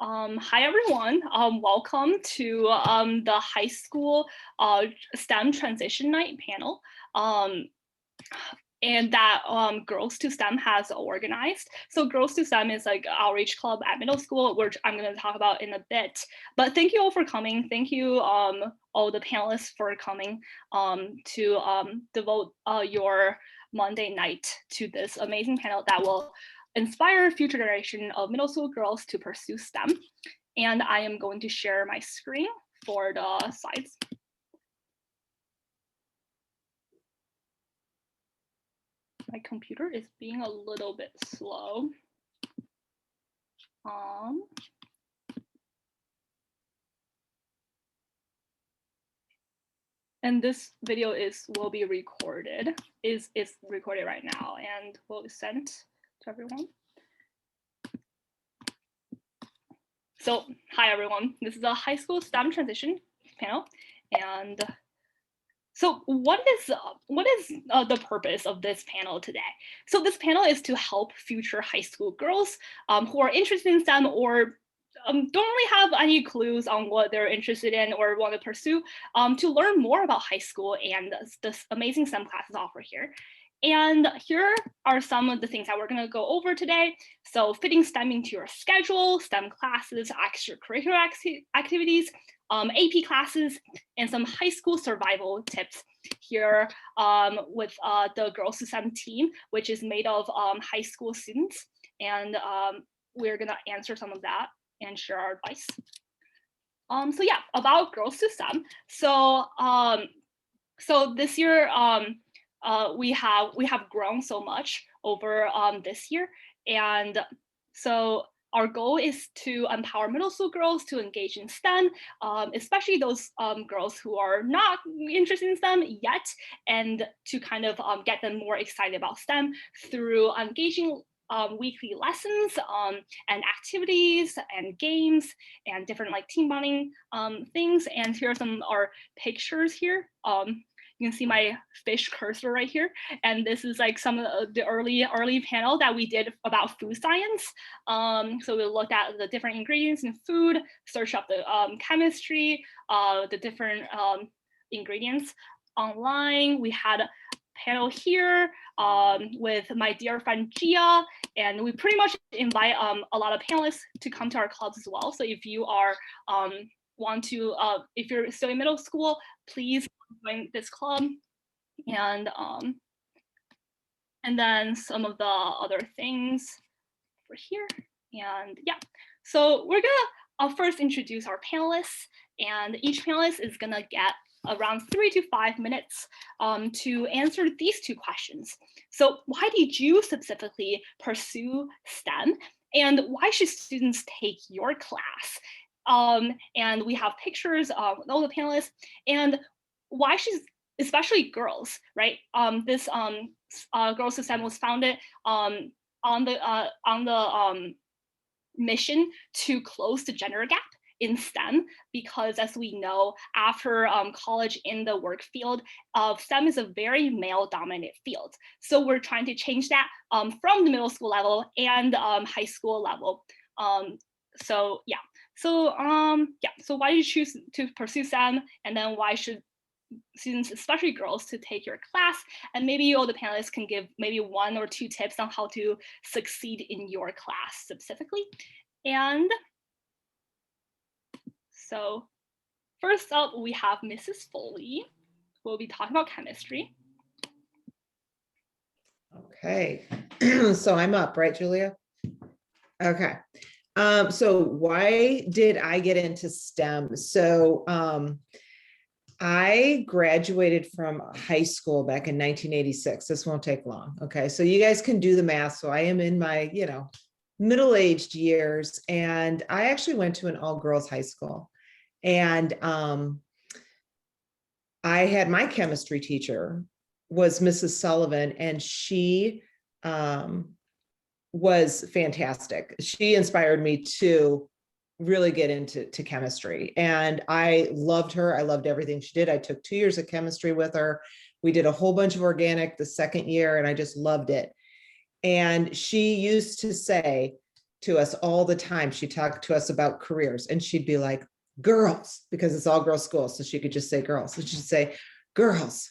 Hi everyone. Welcome to the high school STEM transition night panel. And that Girls to STEM has organized. So Girls to STEM is like outreach club at middle school, which I'm going to talk about in a bit. But thank you all for coming. Thank you all the panelists for coming to devote your Monday night to this amazing panel that will inspire future generation of middle school girls to pursue STEM. And I am going to share my screen for the slides. My computer is being a little bit slow. And this video will be recorded, is recorded right now and will be sent to everyone. So hi everyone, this is a high school STEM transition panel. And so what is the purpose of this panel today? So this panel is to help future high school girls who are interested in STEM or don't really have any clues on what they're interested in or want to pursue to learn more about high school and this amazing STEM classes offered here. And here are some of the things that we're going to go over today. So fitting STEM into your schedule, STEM classes, extracurricular activities, AP classes, and some high school survival tips here with the Girls to STEM team, which is made of high school students. And we're going to answer some of that and share our advice. So yeah, about Girls to STEM. So so this year we have grown so much over this year, and so our goal is to empower middle school girls to engage in STEM, especially those girls who are not interested in STEM yet, and to kind of get them more excited about STEM through engaging weekly lessons and activities and games and different like team bonding things. And here are some of our pictures here. You can see my fish cursor right here. And this is like some of the early panel that we did about food science. So we looked at the different ingredients in food, search up the chemistry, the different ingredients online. We had a panel here with my dear friend Gia, and we pretty much invite a lot of panelists to come to our clubs as well. So if you are if you're still in middle school, please join this club. And then some of the other things over here. And yeah, so we're gonna first introduce our panelists, and each panelist is gonna get around 3 to 5 minutes to answer these two questions. So why did you specifically pursue STEM, and why should students take your class? And we have pictures of all the panelists, and why should especially girls, right? This Girls to STEM was founded on the mission to close the gender gap in STEM, because as we know, after college in the work field, STEM is a very male-dominated field. So we're trying to change that from the middle school level and high school level. So yeah, so so why did you choose to pursue STEM, and then why should students, especially girls, to take your class? And maybe all the panelists can give maybe 1 or 2 tips on how to succeed in your class specifically. And so first up, we have Mrs. Foley, who will be talking about chemistry. Okay, so I'm up, right, Julia? Okay, so why did I get into STEM? So I graduated from high school back in 1986. This won't take long. Okay, so you guys can do the math. So I am in my, middle-aged years, and I actually went to an all-girls high school. And I had my chemistry teacher was Mrs. Sullivan, and she was fantastic. She inspired me to really get into chemistry, and I loved her. I loved everything she did. I took 2 years of chemistry with her. We did a whole bunch of organic the second year, and I just loved it. And she used to say, to us all the time. She talked to us about careers, and she'd be like, girls, because it's all girls school. So she could just say girls. And she'd say, girls,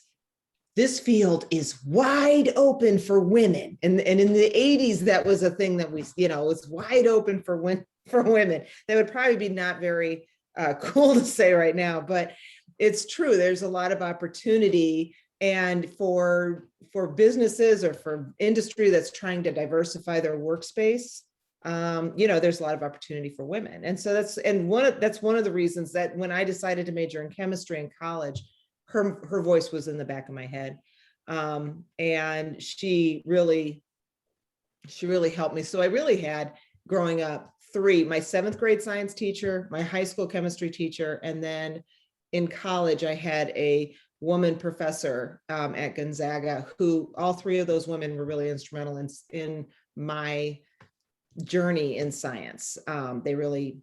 this field is wide open for women. And in the 80s, that was a thing that was wide open for women. That would probably be not very cool to say right now, but it's true. There's a lot of opportunity, and for businesses or for industry that's trying to diversify their workspace, there's a lot of opportunity for women. And so that's one of the reasons that when I decided to major in chemistry in college, her voice was in the back of my head. And she really helped me. So I really had, growing up, my 7th grade science teacher, my high school chemistry teacher, and then in college, I had a woman professor at Gonzaga, who all 3 of those women were really instrumental in my journey in science. They really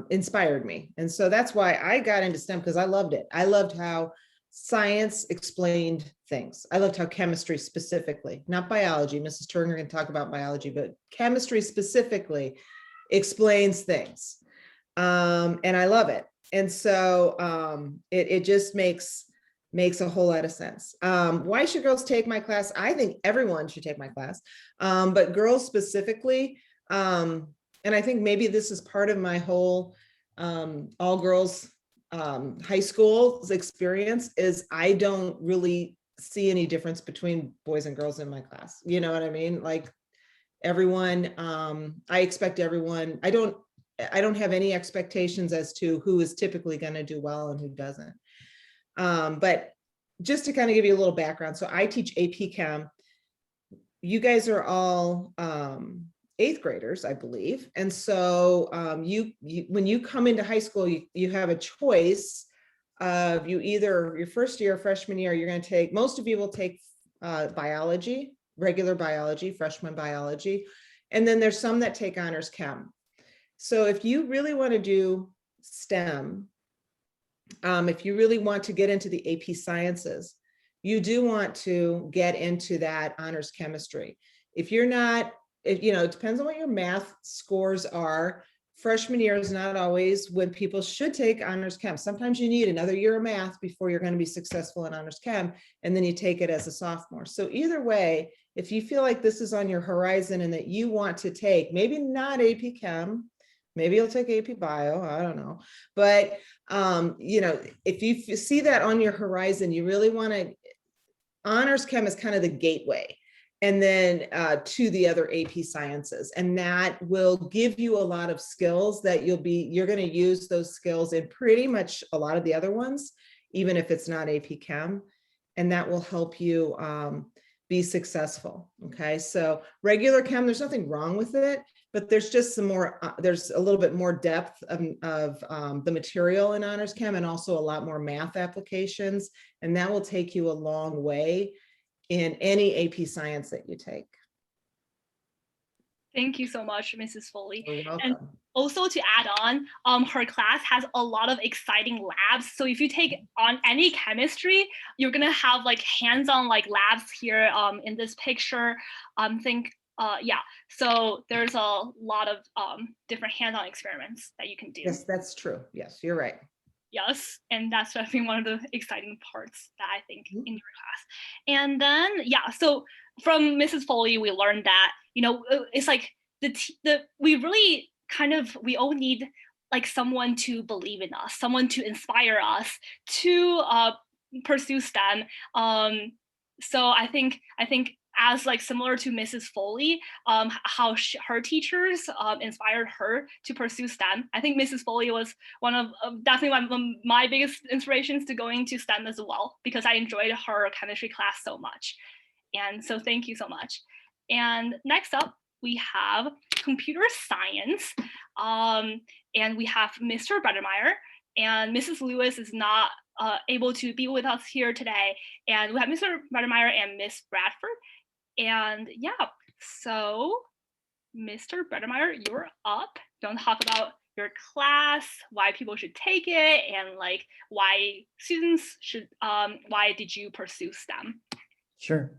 inspired me. And so that's why I got into STEM, because I loved it. I loved how science explained things. I loved how chemistry specifically, not biology, Mrs. Turner can talk about biology, but chemistry specifically explains things. And I love it. And so it just makes a whole lot of sense. Why should girls take my class? I think everyone should take my class, but girls specifically. And I think maybe this is part of my whole all girls high school experience, is I don't really see any difference between boys and girls in my class. You know what I mean? Like everyone, I expect everyone, I don't have any expectations as to who is typically going to do well and who doesn't. But just to kind of give you a little background. So I teach AP Chem. You guys are all 8th graders, I believe. And so you when you come into high school, you have a choice of either your first year, freshman year, you're going to take, most of you will take biology, regular biology, freshman biology. And then there's some that take honors chem. So if you really want to do STEM, if you really want to get into the AP sciences, you do want to get into that honors chemistry. If you're not, it depends on what your math scores are. Freshman year is not always when people should take honors chem. Sometimes you need another year of math before you're going to be successful in honors chem, and then you take it as a sophomore. So either way, if you feel like this is on your horizon and that you want to take, maybe not AP Chem, maybe you'll take AP Bio, I don't know. But, if you see that on your horizon, you really want to, honors chem is kind of the gateway, and then to the other AP sciences. And that will give you a lot of skills that you're going to use those skills in pretty much a lot of the other ones, even if it's not AP Chem. And that will help you be successful. Okay. So regular chem, there's nothing wrong with it, but there's just some more, there's a little bit more depth of the material in honors chem, and also a lot more math applications. And that will take you a long way in any AP science that you take. Thank you so much, Mrs. Foley. You're welcome. And also to add on, her class has a lot of exciting labs. So if you take on any chemistry, you're gonna have like hands-on like labs here in this picture. So there's a lot of different hands-on experiments that you can do. Yes, that's true. Yes, you're right. Yes, and that's definitely one of the exciting parts that I think in your class. And then, so from Mrs. Foley, we learned that, it's like we all need like someone to believe in us, someone to inspire us to pursue STEM. So I think as like similar to Mrs. Foley, how her teachers inspired her to pursue STEM. I think Mrs. Foley was definitely one of my biggest inspirations to going to STEM as well, because I enjoyed her chemistry class so much. And so thank you so much. And next up, we have computer science. And we have Mr. Brettermeyer, and Mrs. Lewis is not able to be with us here today. And we have Mr. Brettermeyer and Miss Bradford. And so Mr. Brettermeyer, you're up. Don't talk about your class, why people should take it, and like why students should, why did you pursue STEM? Sure.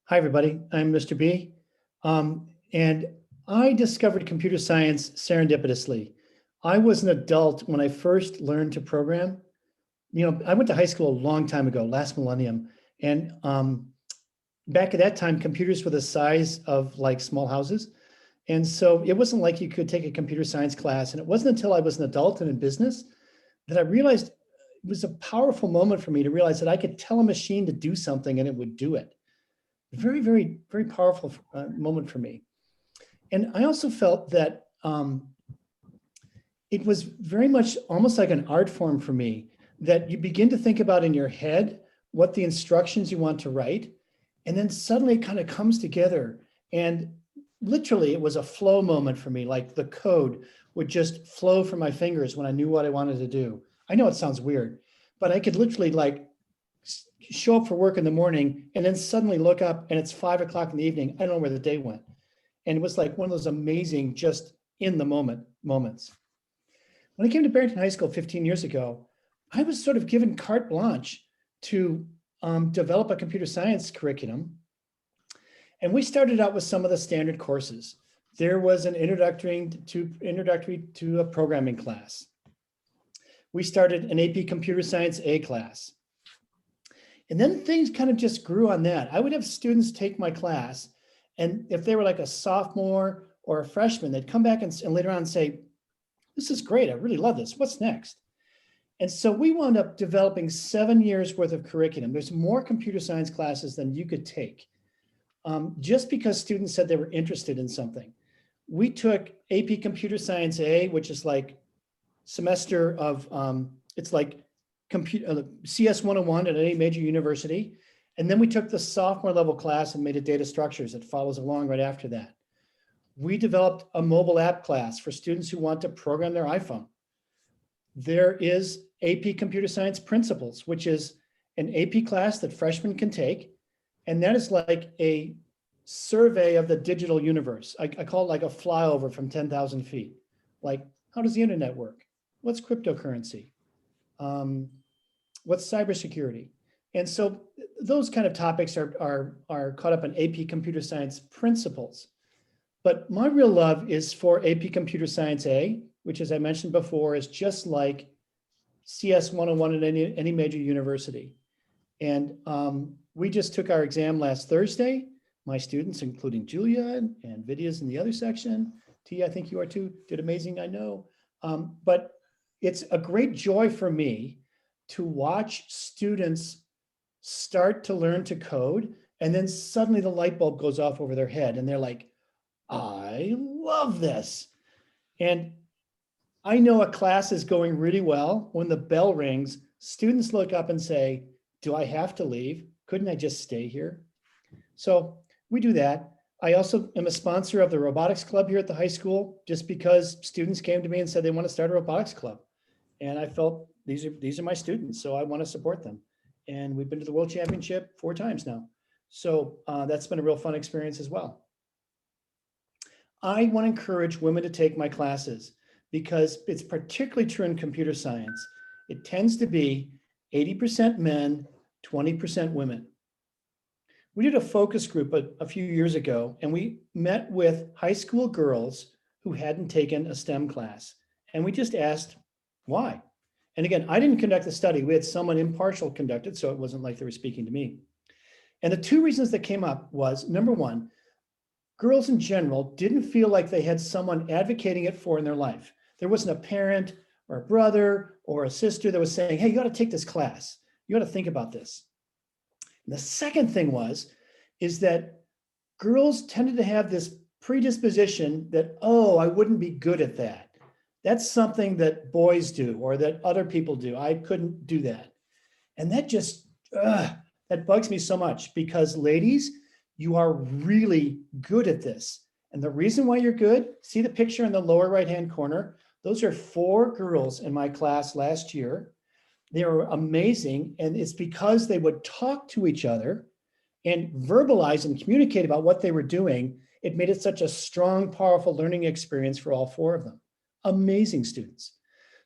Hi, everybody. I'm Mr. B. And I discovered computer science serendipitously. I was an adult when I first learned to program. I went to high school a long time ago, last millennium. And back at that time, computers were the size of like small houses. And so it wasn't like you could take a computer science class. And it wasn't until I was an adult and in business that I realized it was a powerful moment for me to realize that I could tell a machine to do something and it would do it. Very, very, very powerful moment for me. And I also felt that it was very much almost like an art form for me, that you begin to think about in your head what the instructions you want to write, and then suddenly it kind of comes together. And literally it was a flow moment for me, like the code would just flow from my fingers when I knew what I wanted to do. I know it sounds weird, but I could literally like show up for work in the morning and then suddenly look up and it's 5 o'clock in the evening. I don't know where the day went. And it was like one of those amazing, just in the moment moments. When I came to Barrington High School 15 years ago, I was sort of given carte blanche to develop a computer science curriculum. And we started out with some of the standard courses. There was an introductory to a programming class. We started an AP Computer Science A class. And then things kind of just grew on that. I would have students take my class, and if they were like a sophomore or a freshman, they'd come back and later on say, this is great, I really love this, what's next? And so we wound up developing 7 years worth of curriculum. There's more computer science classes than you could take, just because students said they were interested in something. We took AP Computer Science A, which is like semester of, it's like CS 101 at any major university. And then we took the sophomore level class and made it data structures. It follows along right after that. We developed a mobile app class for students who want to program their iPhone. There is AP Computer Science Principles, which is an AP class that freshmen can take. And that is like a survey of the digital universe. I call it like a flyover from 10,000 feet. Like, how does the internet work? What's cryptocurrency? What's cybersecurity? And so those kind of topics are caught up in AP Computer Science Principles. But my real love is for AP Computer Science A, which, as I mentioned before, is just like CS 101 at any major university. And we just took our exam last Thursday. My students, including Julia and Vidya's in the other section, Tia, I think you are too, did amazing, I know. But it's a great joy for me to watch students start to learn to code, and then suddenly the light bulb goes off over their head and they're like, I love this. And I know a class is going really well when the bell rings, students look up and say, do I have to leave? Couldn't I just stay here? So we do that. I also am a sponsor of the robotics club here at the high school, just because students came to me and said they want to start a robotics club. And I felt these are my students, so I want to support them. And we've been to the World Championship 4 times now. So that's been a real fun experience as well. I want to encourage women to take my classes because it's particularly true in computer science. It tends to be 80% men, 20% women. We did a focus group a few years ago, and we met with high school girls who hadn't taken a STEM class. And we just asked why. And again, I didn't conduct the study. We had someone impartial conduct it, so it wasn't like they were speaking to me. And the 2 reasons that came up was, number one, girls in general didn't feel like they had someone advocating it for in their life. There wasn't a parent or a brother or a sister that was saying, hey, you got to take this class. You got to think about this. And the second thing is that girls tended to have this predisposition that, oh, I wouldn't be good at that. That's something that boys do or that other people do. I couldn't do that. And that just, that bugs me so much because ladies, you are really good at this. And the reason why you're good, see the picture in the lower right-hand corner? Those are 4 girls in my class last year. They were amazing. And it's because they would talk to each other and verbalize and communicate about what they were doing. It made it such a strong, powerful learning experience for all 4 of them. Amazing students.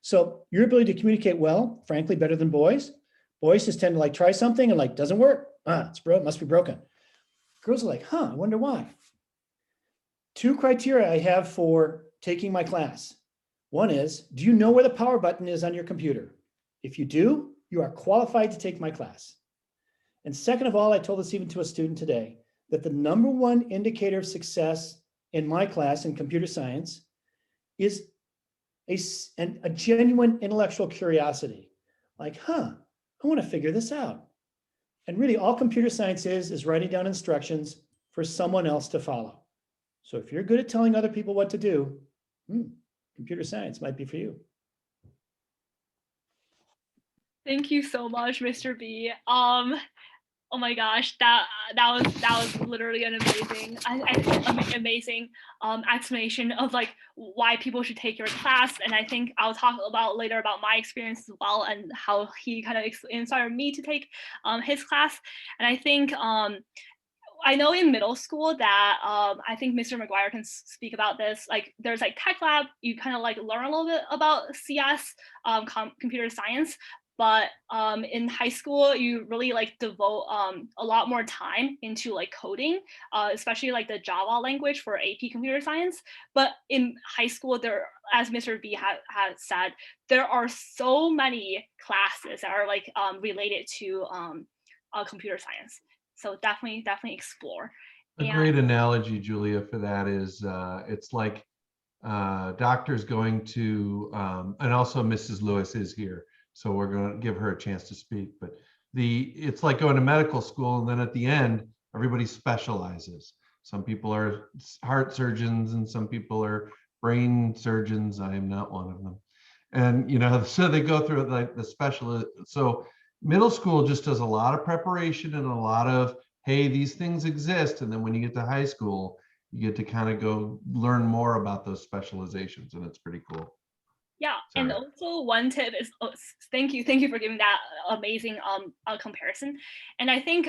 So your ability to communicate well, frankly, better than boys. Boys just tend to like try something and like, doesn't work. It must be broken. Girls are like, I wonder why. two criteria I have for taking my class. One is, do you know where the power button is on your computer? If you do, you are qualified to take my class. And second of all, I told this even to a student today, that the number one indicator of success in my class in computer science is a genuine intellectual curiosity. Like, I want to figure this out. And really all computer science is writing down instructions for someone else to follow. So if you're good at telling other people what to do, computer science might be for you. Thank you so much, Mr. B. Oh my gosh, that was literally an amazing explanation of like why people should take your class. And I think I'll talk about later about my experience as well and how he kind of inspired me to take his class. And I think I know in middle school that I think Mr. McGuire can speak about this. Like there's like tech lab, you kind of like learn a little bit about CS, computer science. But in high school, you really like devote a lot more time into like coding, especially like the Java language for AP computer science. But in high school, there, as Mr. B had said, there are so many classes that are like related to computer science. So definitely explore. A great analogy, Julia, for that is it's like doctors going to, and also Mrs. Lewis is here, so we're going to give her a chance to speak. But it's like going to medical school, and then at the end, everybody specializes. Some people are heart surgeons, and some people are brain surgeons. I am not one of them. And so they go through like the specialist. So middle school just does a lot of preparation and a lot of, hey, these things exist. And then when you get to high school, you get to kind of go learn more about those specializations, and it's pretty cool. Yeah, Sorry. and also one tip is, thank you for giving that amazing comparison. And I think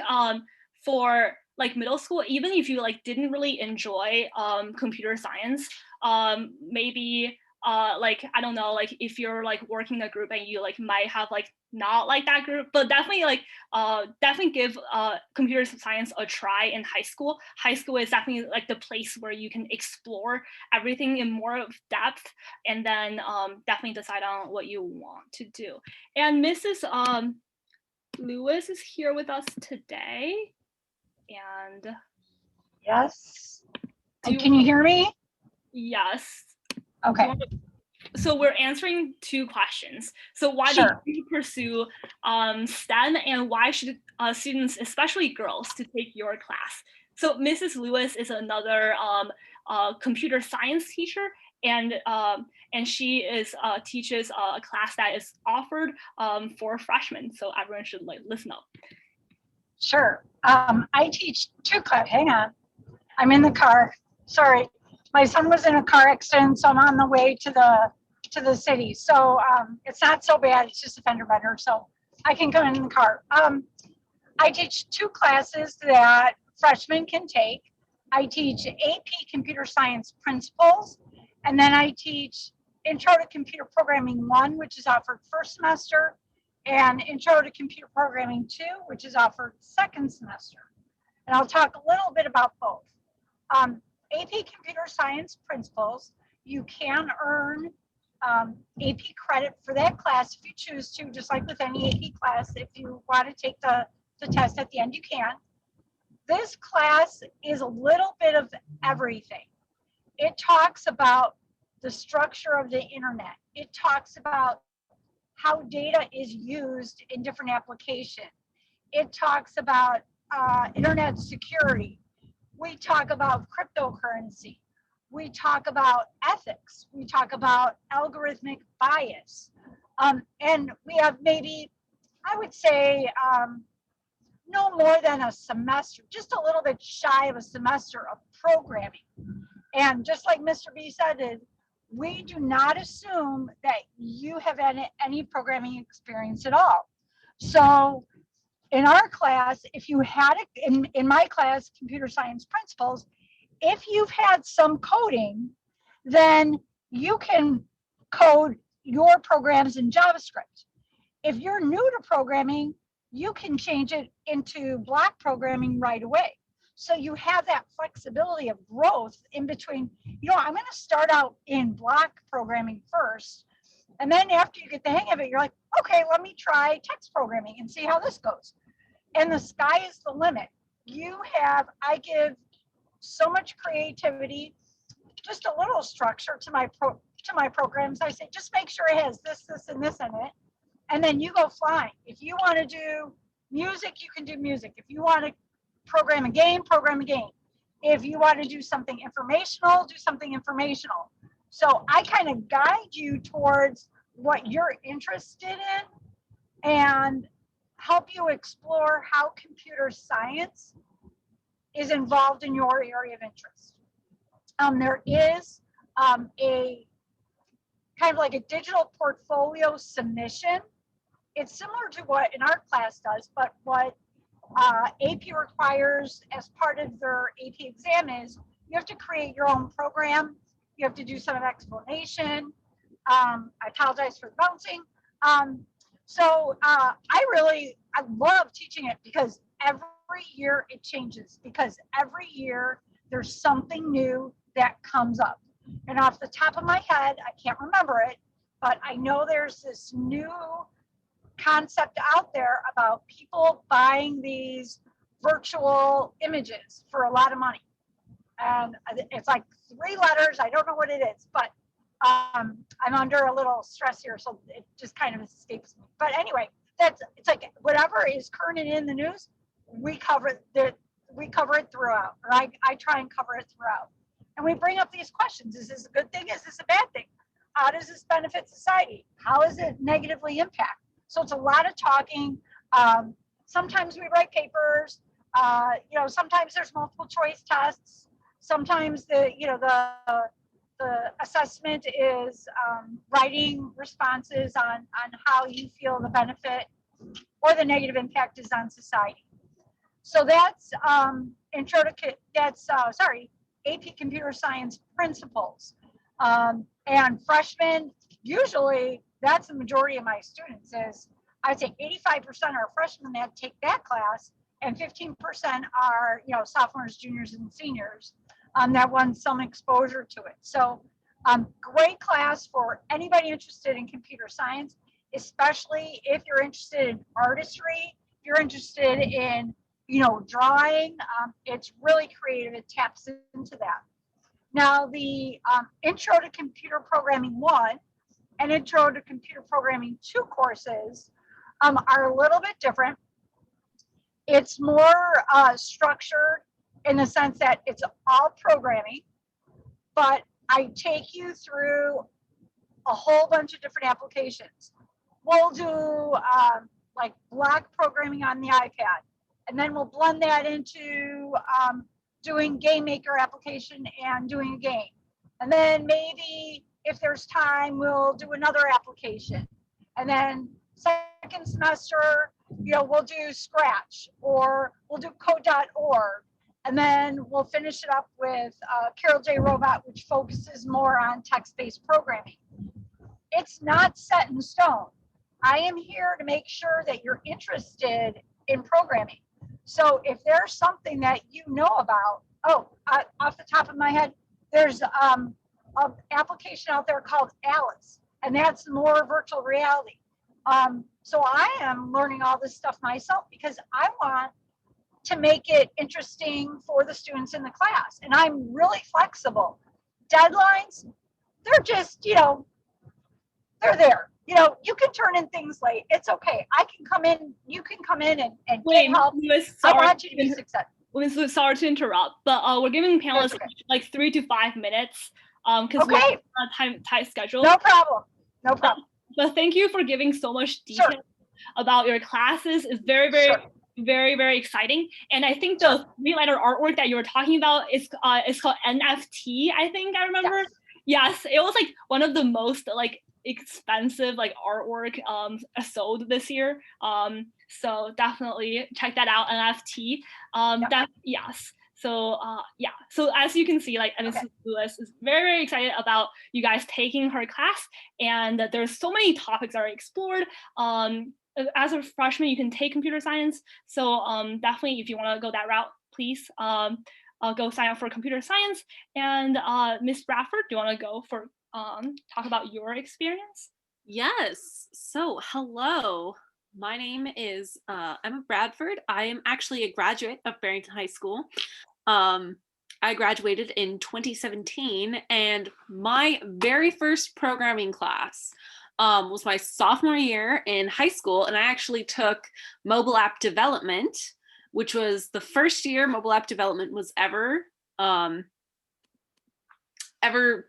for like middle school, even if you like didn't really enjoy computer science, maybe like I don't know, like if you're like working in a group and you like might have like not like that group, but definitely like definitely give computer science a try in high school. High school is definitely like the place where you can explore everything in more of depth, and then definitely decide on what you want to do. And Mrs. Lewis is here with us today. And yes, can you hear me? Yes. Okay. So we're answering two questions. So why Sure. did you pursue STEM, and why should students, especially girls, to take your class? So Mrs. Lewis is another computer science teacher, and she teaches a class that is offered for freshmen. So everyone should like listen up. Sure. I teach two classes. Hang on. I'm in the car. Sorry. My son was in a car accident, so I'm on the way to the city. So it's not so bad. It's just a fender bender, so I can come in the car. I teach two classes that freshmen can take. I teach AP Computer Science Principles, and then I teach Intro to Computer Programming 1, which is offered first semester, and Intro to Computer Programming 2, which is offered second semester. And I'll talk a little bit about both. AP Computer Science Principles, you can earn AP credit for that class if you choose to, just like with any AP class. If you want to take the test at the end, you can. This class is a little bit of everything. It talks about the structure of the internet. It talks about how data is used in different applications. It talks about internet security. We talk about cryptocurrency. We talk about ethics. We talk about algorithmic bias. And we have maybe, I would say, no more than a semester, just a little bit shy of a semester of programming. And just like Mr. B said, we do not assume that you have any programming experience at all. So in our class, if you had it, in my class, Computer Science Principles, if you've had some coding, then you can code your programs in JavaScript. If you're new to programming, you can change it into block programming right away. So you have that flexibility of growth in between, I'm going to start out in block programming first. And then after you get the hang of it, you're like, okay, let me try text programming and see how this goes. And the sky is the limit. I give so much creativity, just a little structure to my programs. I say, just make sure it has this, this, and this in it. And then you go flying. If you want to do music, you can do music. If you want to program a game, program a game. If you want to do something informational, do something informational. So I kind of guide you towards what you're interested in and help you explore how computer science is involved in your area of interest. There is a kind of like a digital portfolio submission. It's similar to what in our class does, but what AP requires as part of their AP exam is you have to create your own program. You have to do some explanation. I apologize for the bouncing. I love teaching it because every year it changes, because every year there's something new that comes up. And off the top of my head, I can't remember it, but I know there's this new concept out there about people buying these virtual images for a lot of money. And it's like 3 letters. I don't know what it is, but I'm under a little stress here, so it just kind of escapes me. But anyway, it's like whatever is current and in the news, we cover it throughout, or I try and cover it throughout. And we bring up these questions. Is this a good thing? Is this a bad thing? How does this benefit society? How does it negatively impact? So it's a lot of talking. Sometimes we write papers. Sometimes there's multiple choice tests. Sometimes the assessment is writing responses on how you feel the benefit or the negative impact is on society. So that's AP Computer Science principles. And freshmen, usually that's the majority of my students. Is I'd say 85% are freshmen that take that class, and 15% are sophomores, juniors, and seniors that want some exposure to it. So great class for anybody interested in computer science, especially if you're interested in artistry, if you're interested in drawing. It's really creative. It taps into that. Now, the Intro to Computer Programming 1 and Intro to Computer Programming 2 courses are a little bit different. It's more structured in the sense that it's all programming, but I take you through a whole bunch of different applications. We'll do like block programming on the iPad, and then we'll blend that into doing Game Maker application and doing a game. And then maybe if there's time, we'll do another application. And then second semester, we'll do Scratch, or we'll do code.org. And then we'll finish it up with Carol J. Robot, which focuses more on text-based programming. It's not set in stone. I am here to make sure that you're interested in programming. So if there's something that you know about, off the top of my head, there's an application out there called Alice, and that's more virtual reality. So I am learning all this stuff myself because I want to make it interesting for the students in the class. And I'm really flexible. Deadlines, they're just, they're there. You can turn in things late. It's okay. I can come in, you can come in and get help. I want you to be successful. Sorry to interrupt, but we're giving panelists like 3 to 5 minutes because we have a tight schedule. No problem. No problem. But thank you for giving so much detail about your classes. It's very, very, very, very exciting. And I think the 3-letter artwork that you were talking about is called NFT. I think I remember. Yes, it was like one of the most expensive artwork sold this year. So definitely check that out, NFT. Yes. So so as you can see, Mrs. Lewis is very, very excited about you guys taking her class, and there's so many topics that are explored. As a freshman, you can take computer science. So definitely, if you want to go that route, please go sign up for computer science. And Miss Bradford, do you want to go for talk about your experience? Yes. So, hello. My name is Emma Bradford. I am actually a graduate of Barrington High School. I graduated in 2017, and my very first programming class was my sophomore year in high school, and I actually took mobile app development, which was the first year mobile app development was ever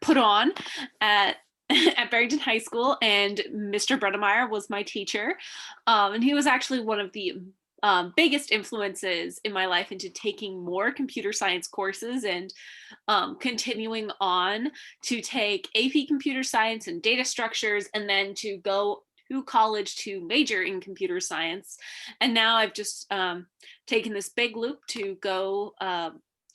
put on at at Barrington High School, and Mr. Bredemeyer was my teacher. And he was actually one of the biggest influences in my life into taking more computer science courses and continuing on to take AP computer science and data structures, and then to go to college to major in computer science. And now I've just taken this big loop to go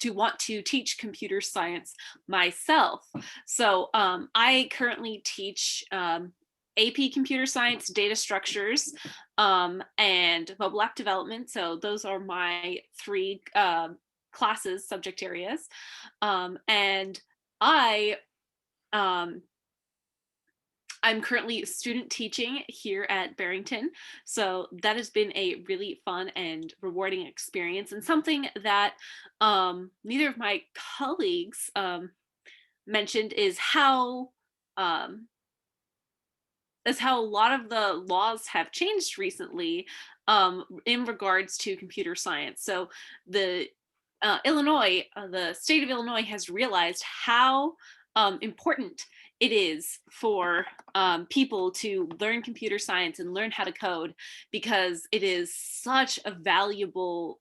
to want to teach computer science myself. So I currently teach AP computer science, data structures, and mobile app development. So those are my three classes, subject areas. And I'm currently student teaching here at Barrington. So that has been a really fun and rewarding experience, and something that neither of my colleagues mentioned is how a lot of the laws have changed recently in regards to computer science. So the the state of Illinois has realized how important it is for people to learn computer science and learn how to code, because it is such a valuable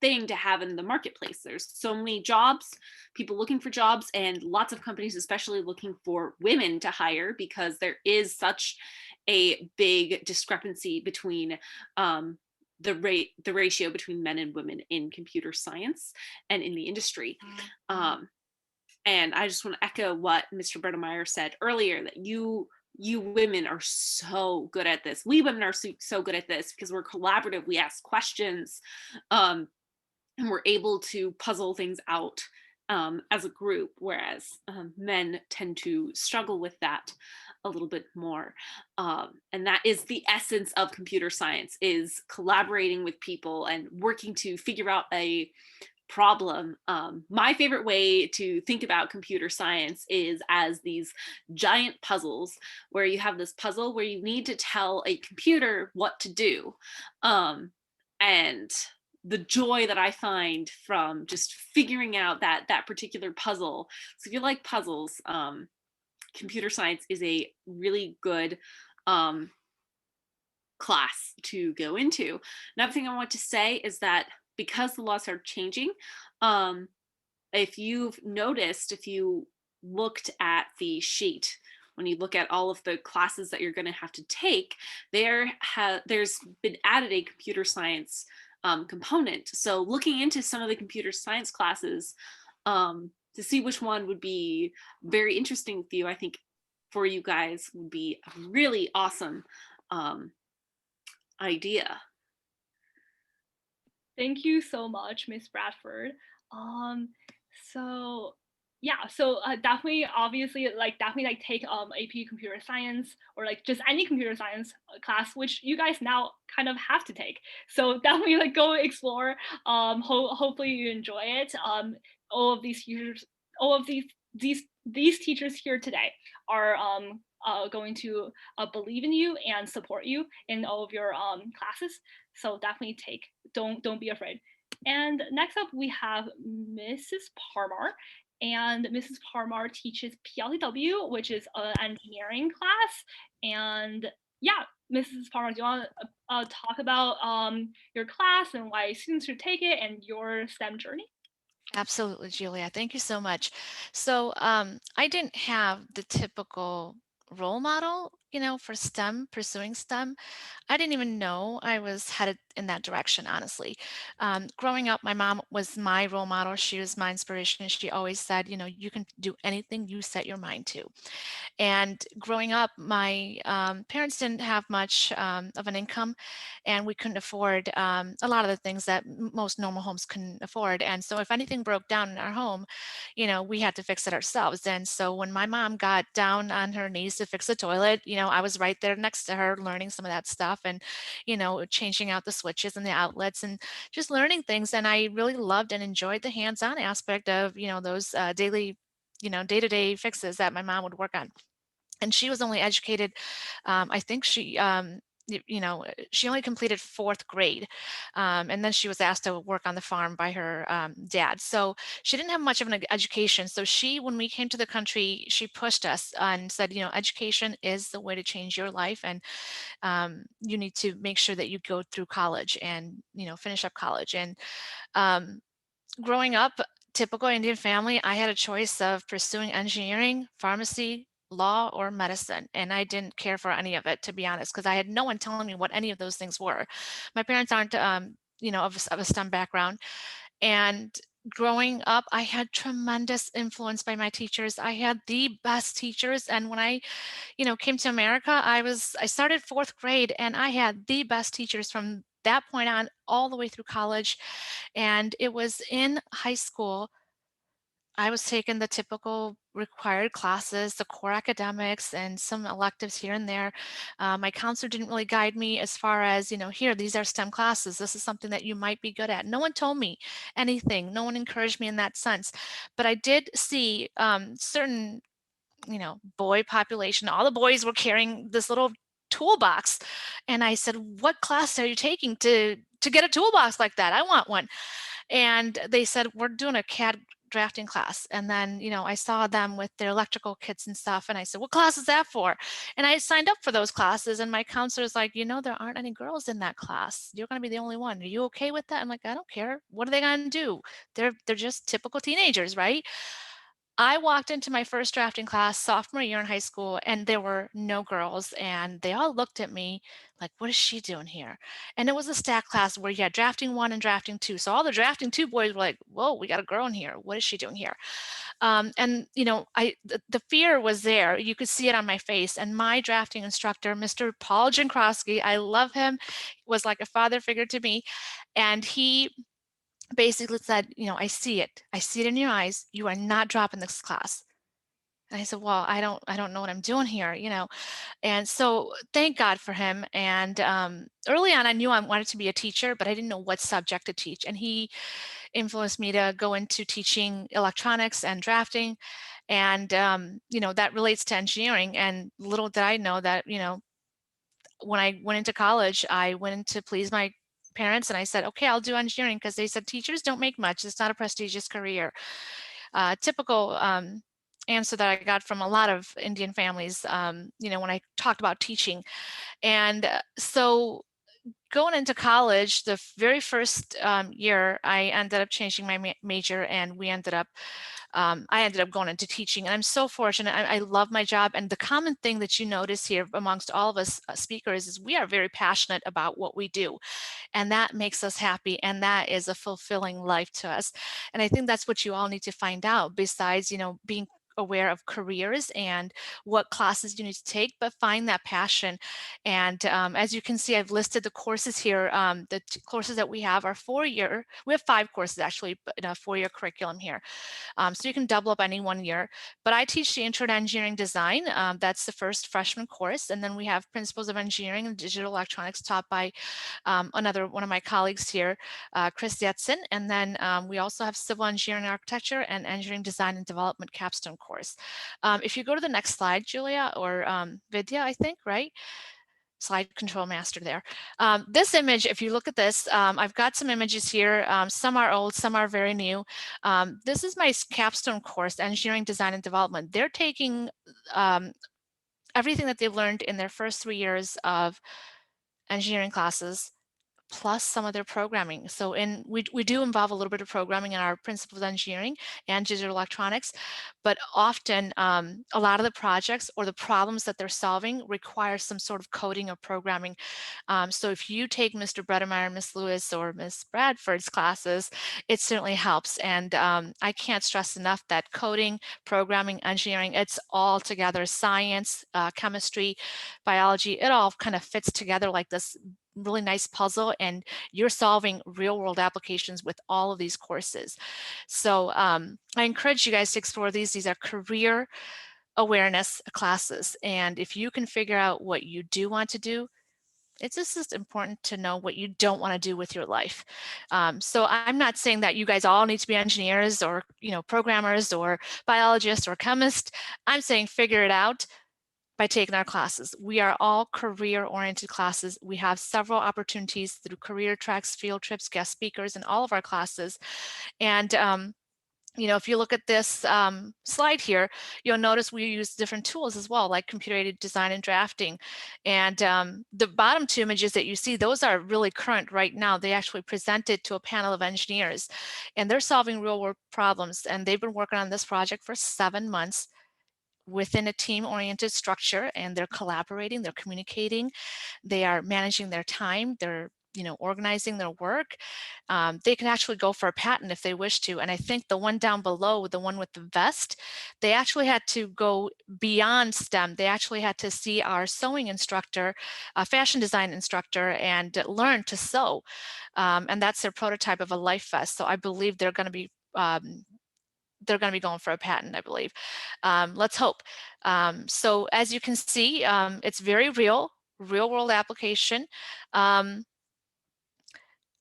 thing to have in the marketplace. There's so many jobs, people looking for jobs, and lots of companies especially looking for women to hire, because there is such a big discrepancy between the ratio between men and women in computer science and in the industry. And I just want to echo what Mr. Bredemeyer said earlier, that you women are so good at this. We women are so good at this because we're collaborative. We ask questions, and we're able to puzzle things out as a group, whereas men tend to struggle with that a little bit more. And that is the essence of computer science, is collaborating with people and working to figure out a problem. My favorite way to think about computer science is as these giant puzzles, where you have this puzzle where you need to tell a computer what to do. And the joy that I find from just figuring out that particular puzzle. So if you like puzzles, computer science is a really good class to go into. Another thing I want to say is that because the laws are changing, if you've noticed, if you looked at the sheet, when you look at all of the classes that you're going to have to take, there's been added a computer science component. So looking into some of the computer science classes to see which one would be very interesting with you, I think for you guys would be a really awesome idea. Thank you so much, Miss Bradford. So yeah, so definitely, obviously, definitely take AP computer science, or just any computer science class, which you guys now kind of have to take. So definitely go explore. Hopefully you enjoy it. All of these teachers, all of these teachers here today are going to believe in you and support you in all of your classes. So definitely don't be afraid. And next up we have Mrs. Parmar, and Mrs. Parmar teaches PLCW, which is an engineering class. And yeah, Mrs. Parmar, do you want to talk about your class and why students should take it and your STEM journey? Absolutely, Julia. Thank you so much. So I didn't have the typical role model for STEM, pursuing STEM. I didn't even know I was headed in that direction, honestly. Growing up, my mom was my role model. She was my inspiration. She always said, you can do anything you set your mind to. And growing up, my parents didn't have much of an income, and we couldn't afford a lot of the things that most normal homes couldn't afford. And so if anything broke down in our home, we had to fix it ourselves. And so when my mom got down on her knees to fix the toilet, I was right there next to her learning some of that stuff, and, changing out the switches and the outlets and just learning things. And I really loved and enjoyed the hands-on aspect of, those daily, day-to-day fixes that my mom would work on. And she was only educated, I think she only completed fourth grade, and then she was asked to work on the farm by her dad. So she didn't have much of an education. So when we came to the country, she pushed us and said, education is the way to change your life, and you need to make sure that you go through college and finish up college. And um, growing up, typical Indian family, I had a choice of pursuing engineering, pharmacy, law, or medicine. And I didn't care for any of it, to be honest, because I had no one telling me what any of those things were. My parents aren't, of a STEM background. And growing up, I had tremendous influence by my teachers. I had the best teachers. And when I, came to America, I started fourth grade, and I had the best teachers from that point on all the way through college. And it was in high school, I was taking the typical required classes, the core academics, and some electives here and there. My counselor didn't really guide me as far as, here, these are STEM classes. This is something that you might be good at. No one told me anything. No one encouraged me in that sense. But I did see certain, boy population. All the boys were carrying this little toolbox. And I said, what class are you taking to get a toolbox like that? I want one. And they said, we're doing a CAD drafting class. And then, I saw them with their electrical kits and stuff. And I said, what class is that for? And I signed up for those classes. And my counselor's like, there aren't any girls in that class. You're going to be the only one. Are you okay with that? I'm like, I don't care. What are they going to do? They're just typical teenagers, right? I walked into my first drafting class sophomore year in high school, and there were no girls, and they all looked at me like, what is she doing here? And it was a stack class where you had drafting 1 and drafting 2. So all the drafting 2 boys were like, whoa, we got a girl in here. What is she doing here? And the fear was there. You could see it on my face. And my drafting instructor, Mr. Paul Jankowski, I love him, was like a father figure to me. And he basically said, I see it. I see it in your eyes. You are not dropping this class. And I said, well, I don't know what I'm doing here, And so thank God for him. And early on, I knew I wanted to be a teacher, but I didn't know what subject to teach. And he influenced me to go into teaching electronics and drafting. And, that relates to engineering. And little did I know that, when I went into college, I went in to please my parents, and I said, okay, I'll do engineering, because they said teachers don't make much. It's not a prestigious career. Typical answer that I got from a lot of Indian families, when I talked about teaching. And so going into college, the very first year, I ended up changing my major, and I ended up going into teaching. And I'm so fortunate. I love my job. And the common thing that you notice here amongst all of us speakers is we are very passionate about what we do. And that makes us happy. And that is a fulfilling life to us. And I think that's what you all need to find out, besides, being aware of careers and what classes you need to take, but find that passion. And as you can see, I've listed the courses here. Courses that we have are 4-year. We have 5 courses actually, but in a 4-year curriculum here. So you can double up any 1 year. But I teach the Intro to Engineering Design. That's the first freshman course. And then we have Principles of Engineering and Digital Electronics taught by another one of my colleagues here, Chris Yetson. And then we also have Civil Engineering Architecture and Engineering Design and Development capstone course. If you go to the next slide, Julia, or Vidya, I think, right? Slide control master there. This image, if you look at this, I've got some images here. Some are old, some are very new. This is my capstone course, Engineering Design and Development. They're taking everything that they've learned in their first 3 years of engineering classes, plus some of their programming. So we do involve a little bit of programming in our principles of engineering and digital electronics, but often a lot of the projects or the problems that they're solving require some sort of coding or programming. So if you take Mr. Bredemeyer, Miss Lewis, or Miss Bradford's classes, it certainly helps. And I can't stress enough that coding, programming, engineering, it's all together. Science, chemistry, biology, it all kind of fits together like this really nice puzzle, and you're solving real world applications with all of these courses. So I encourage you guys to explore these. These are career awareness classes. And if you can figure out what you do want to do, it's just important to know what you don't want to do with your life. So I'm not saying that you guys all need to be engineers or, programmers or biologists or chemists. I'm saying figure it out by taking our classes. We are all career-oriented classes. We have several opportunities through career tracks, field trips, guest speakers in all of our classes. And if you look at this slide here, you'll notice we use different tools as well, like computer-aided design and drafting. And the bottom two images that you see, those are really current right now. They actually presented to a panel of engineers, and they're solving real-world problems. And they've been working on this project for 7 months within a team-oriented structure, and they're collaborating, they're communicating, they are managing their time, they're organizing their work. They can actually go for a patent if they wish to. And I think the one down below, the one with the vest, they actually had to go beyond STEM. They actually had to see our sewing instructor, a fashion design instructor, and learn to sew. And that's their prototype of a life vest. So I believe they're going to be going for a patent, I believe. Let's hope. So as you can see, it's very real world application.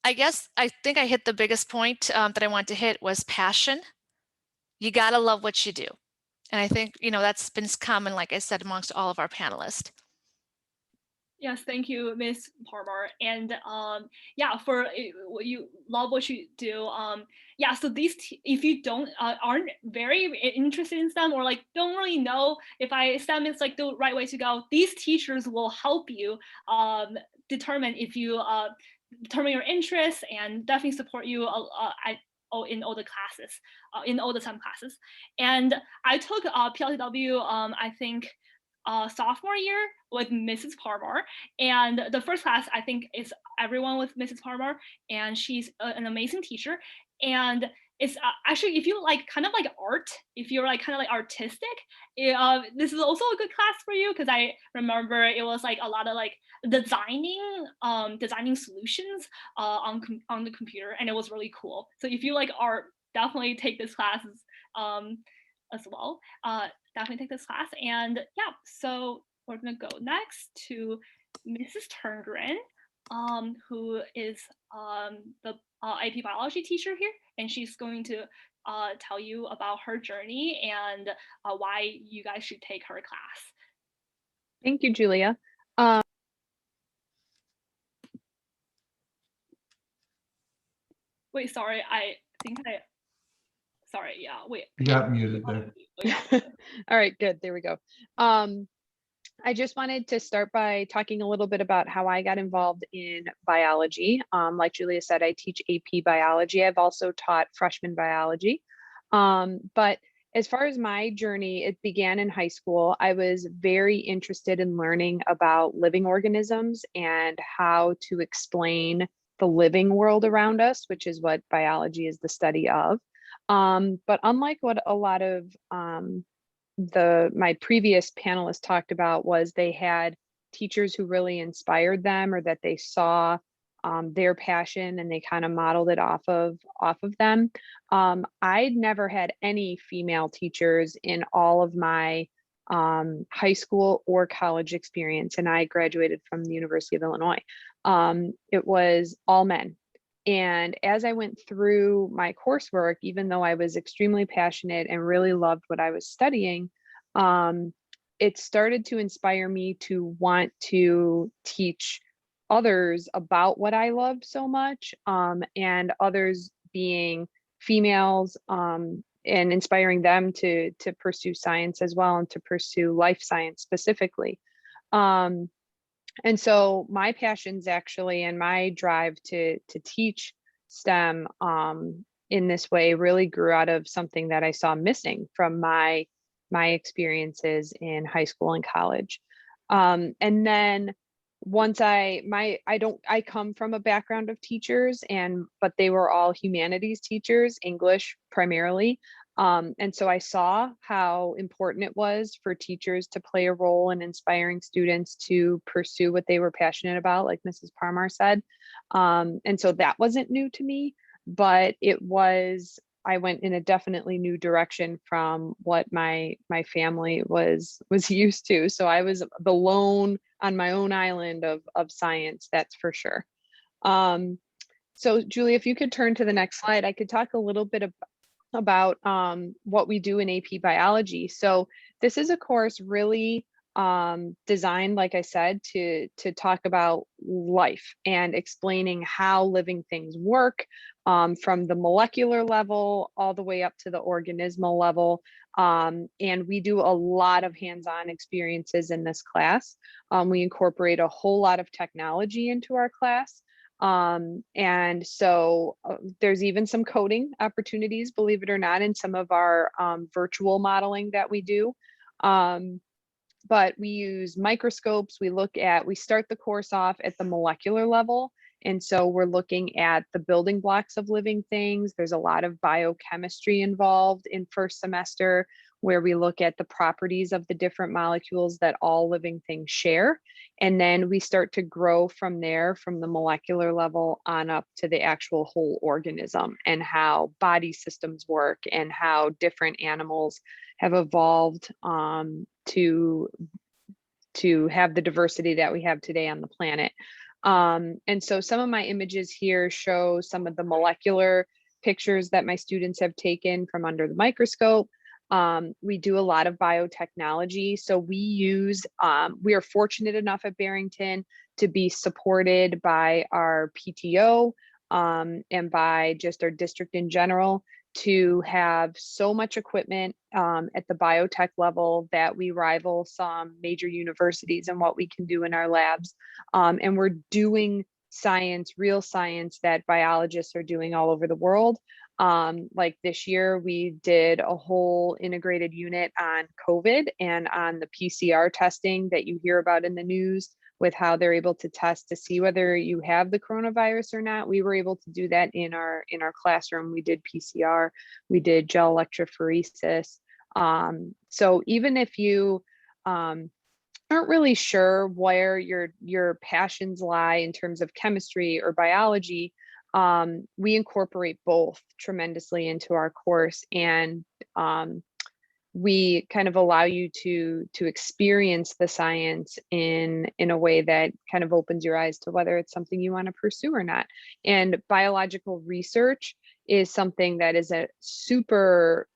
I think I hit the biggest point that I want to hit was passion. You gotta love what you do. And I think, that's been common, like I said, amongst all of our panelists. Yes, thank you, Ms. Parmar. And yeah, for you love what you do. Yeah, so these, if you aren't very interested in STEM, or like don't really know if STEM is like the right way to go, these teachers will help you determine if you determine your interests, and definitely support you in all the classes, in all the STEM classes. And I took PLTW, I think, sophomore year with Mrs. Parmar, and the first class I think is everyone with Mrs. Parmar, and she's an amazing teacher. And it's actually, if you like kind of like art, if you're like kind of like artistic, this is also a good class for you, because I remember it was like a lot of like designing solutions on the computer, and it was really cool. So if you like art, definitely take this class as well. Definitely take this class. And yeah, so we're gonna go next to Mrs. Turngren, who is the IP biology teacher here, and she's going to tell you about her journey and why you guys should take her class. Thank you, Julia. Wait, sorry, sorry, yeah, wait. You got muted there. All right, good, there we go. I just wanted to start by talking a little bit about how I got involved in biology. Like Julia said, I teach AP biology. I've also taught freshman biology. But as far as my journey, it began in high school. I was very interested in learning about living organisms and how to explain the living world around us, which is what biology is the study of. But unlike what a lot of my previous panelists talked about, was they had teachers who really inspired them, or that they saw their passion and they kind of modeled it off of them. I'd never had any female teachers in all of my high school or college experience, and I graduated from the University of Illinois. It was all men. And as I went through my coursework, even though I was extremely passionate and really loved what I was studying, it started to inspire me to want to teach others about what I loved so much, and others being females, and inspiring them to pursue science as well, and to pursue life science specifically. And so my passions actually and my drive to teach STEM in this way really grew out of something that I saw missing from my experiences in high school and college. And then once I come from a background of teachers, but they were all humanities teachers, English primarily. And so I saw how important it was for teachers to play a role in inspiring students to pursue what they were passionate about, like Mrs. Parmar said. And so that wasn't new to me, but I went in a definitely new direction from what my family was used to. So I was the lone on my own island of science, that's for sure. So Julie, if you could turn to the next slide, I could talk a little bit about what we do in AP Biology. So this is a course really designed, like I said, to talk about life and explaining how living things work from the molecular level all the way up to the organismal level. And we do a lot of hands-on experiences in this class. We incorporate a whole lot of technology into our class. And so there's even some coding opportunities, believe it or not, in some of our virtual modeling that we do. But we use microscopes. We start the course off at the molecular level. And so we're looking at the building blocks of living things. There's a lot of biochemistry involved in first semester, where we look at the properties of the different molecules that all living things share. And then we start to grow from there, from the molecular level on up to the actual whole organism, and how body systems work and how different animals have evolved to have the diversity that we have today on the planet. And so some of my images here show some of the molecular pictures that my students have taken from under the microscope. We do a lot of biotechnology. So we are fortunate enough at Barrington to be supported by our PTO and by just our district in general to have so much equipment at the biotech level that we rival some major universities in what we can do in our labs. And we're doing science, real science that biologists are doing all over the world. Like this year, we did a whole integrated unit on COVID and on the PCR testing that you hear about in the news, with how they're able to test to see whether you have the coronavirus or not. We were able to do that in our classroom. We did PCR, we did gel electrophoresis. So even if you aren't really sure where your passions lie in terms of chemistry or biology, we incorporate both tremendously into our course, and we kind of allow you to experience the science in a way that kind of opens your eyes to whether it's something you want to pursue or not. And biological research is something that is a super,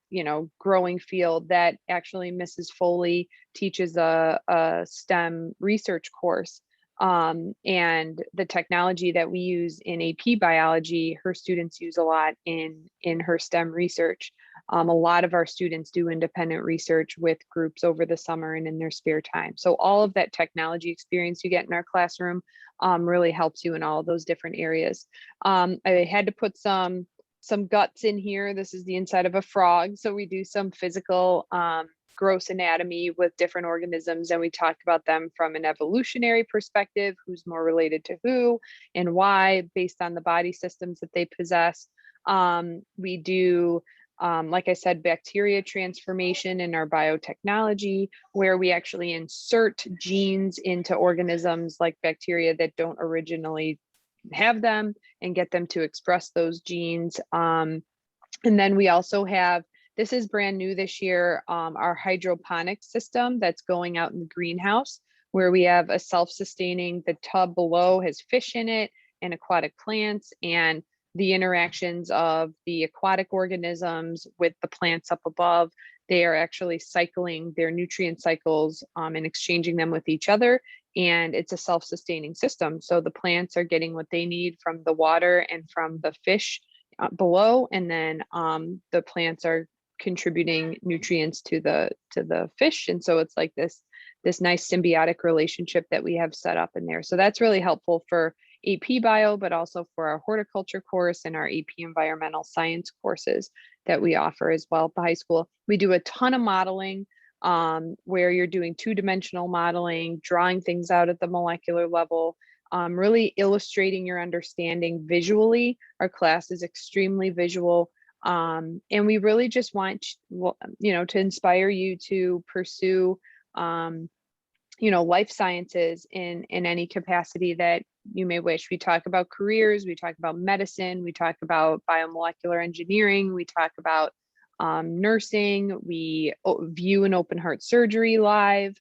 growing field that actually Mrs. Foley teaches a STEM research course. And the technology that we use in AP Biology, her students use a lot in her STEM research. A lot of our students do independent research with groups over the summer and in their spare time. So all of that technology experience you get in our classroom really helps you in all of those different areas. I had to put some guts in here. This is the inside of a frog. So we do some physical gross anatomy with different organisms, and we talk about them from an evolutionary perspective, who's more related to who and why, based on the body systems that they possess. We do, like I said, bacteria transformation in our biotechnology, where we actually insert genes into organisms like bacteria that don't originally have them and get them to express those genes. And then we also have, this is brand new this year, our hydroponics system that's going out in the greenhouse, where we have a self-sustaining, the tub below has fish in it and aquatic plants, and the interactions of the aquatic organisms with the plants up above, they are actually cycling their nutrient cycles and exchanging them with each other. And it's a self-sustaining system. So the plants are getting what they need from the water and from the fish below, and then the plants are contributing nutrients to the fish. And so it's like this nice symbiotic relationship that we have set up in there. So that's really helpful for AP Bio, but also for our horticulture course and our AP Environmental Science courses that we offer as well at the high school. We do a ton of modeling where you're doing two-dimensional modeling, drawing things out at the molecular level, really illustrating your understanding visually. Our class is extremely visual. And we really just want, to inspire you to pursue, life sciences in any capacity that you may wish. We talk about careers, we talk about medicine, we talk about biomolecular engineering, we talk about nursing, we view an open heart surgery live,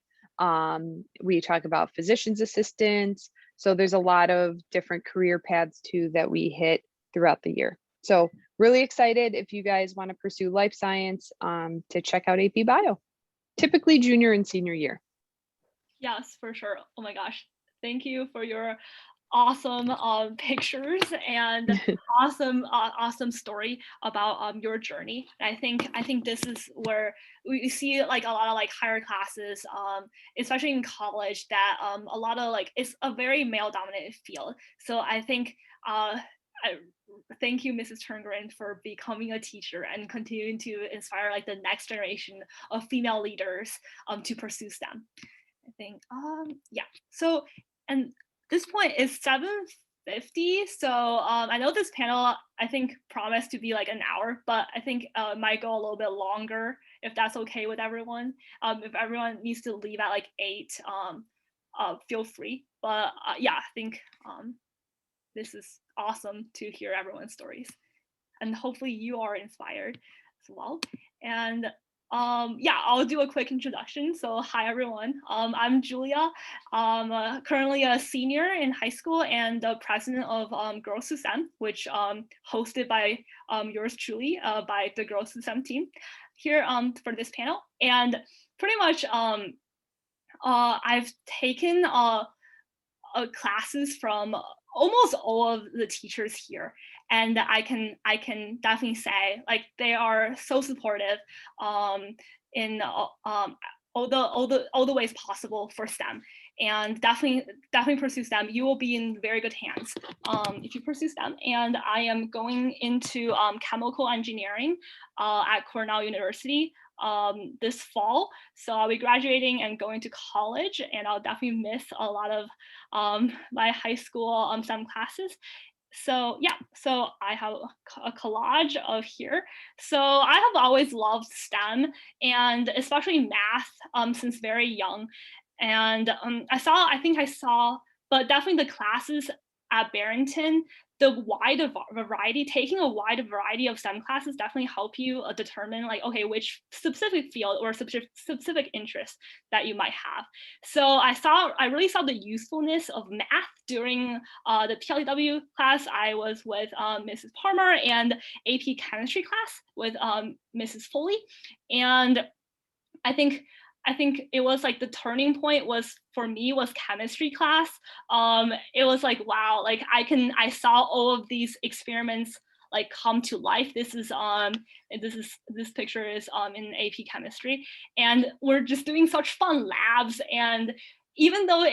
we talk about physician's assistants. So there's a lot of different career paths too that we hit throughout the year. So really excited if you guys want to pursue life science to check out AP Bio, typically junior and senior year. Yes, for sure. Oh my gosh. Thank you for your awesome pictures and awesome story about your journey. And I think this is where we see like a lot of like higher classes, especially in college, that a lot of like it's a very male dominated field. So I think thank you, Mrs. Turngren, for becoming a teacher and continuing to inspire like the next generation of female leaders to pursue STEM. I think yeah. So and this point is 7:50. So I know this panel I think promised to be like an hour, but I think it might go a little bit longer if that's okay with everyone. If everyone needs to leave at like 8, feel free. But yeah, I think this is awesome to hear everyone's stories, and hopefully you are inspired as well. And yeah, I'll do a quick introduction. So hi everyone, I'm Julia. I'm currently a senior in high school and the president of Girls Who STEM, which hosted by yours truly, by the Girls Who STEM team here for this panel. And pretty much I've taken classes from almost all of the teachers here, and I can definitely say like they are so supportive in all the ways possible for STEM, and definitely pursue STEM. You will be in very good hands if you pursue STEM. And I am going into chemical engineering at Cornell University this fall. So I'll be graduating and going to college, and I'll definitely miss a lot of my high school STEM classes. So yeah, so I have a collage of here. So I have always loved STEM, and especially math since very young. And I think I saw, but definitely the classes at Barrington, taking a wide variety of STEM classes definitely help you determine like, okay, which specific field or specific interest that you might have. So I really saw the usefulness of math during the PLEW class. I was with Mrs. Palmer, and AP chemistry class with Mrs. Foley. And I think it was like the turning point was for me was chemistry class. It was like, wow, like I saw all of these experiments like come to life. This picture is in AP chemistry, and we're just doing such fun labs. And even though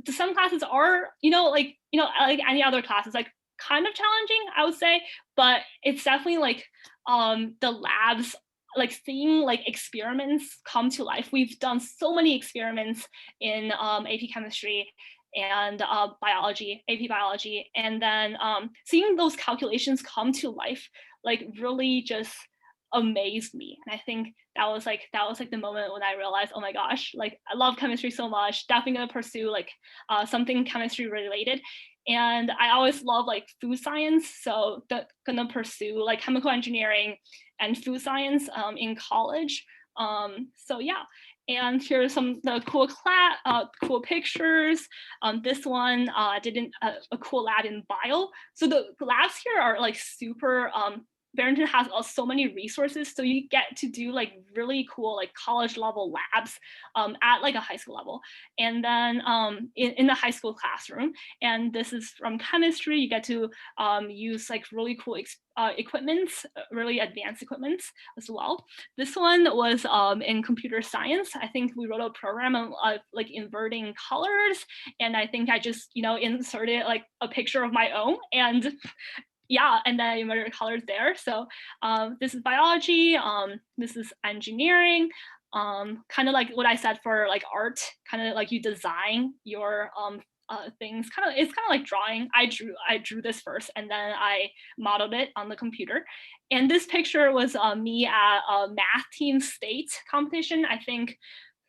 some classes are like any other classes, like kind of challenging, I would say, but it's definitely like the labs, like seeing like experiments come to life. We've done so many experiments in AP chemistry and biology, AP biology, and then seeing those calculations come to life like really just amazed me. And I think that was like the moment when I realized, oh my gosh, like I love chemistry so much, definitely gonna pursue like something chemistry related. And I always love like food science, so gonna pursue like chemical engineering and food science in college. So yeah, and here's some of the cool pictures. This one I did a cool lab in bio. So the labs here are like super Barrington has so many resources, so you get to do like really cool like college level labs at like a high school level, and then in the high school classroom. And this is from chemistry. You get to use like really cool equipments, really advanced equipments as well. This one was in computer science. I think we wrote a program on like inverting colors, and I think I just inserted like a picture of my own, and yeah, and then I murdered colors there. So this is biology, this is engineering, kind of like what I said for like art, kind of like you design your things. It's kind of like drawing. I drew this first, and then I modeled it on the computer. And this picture was me at a math team state competition, I think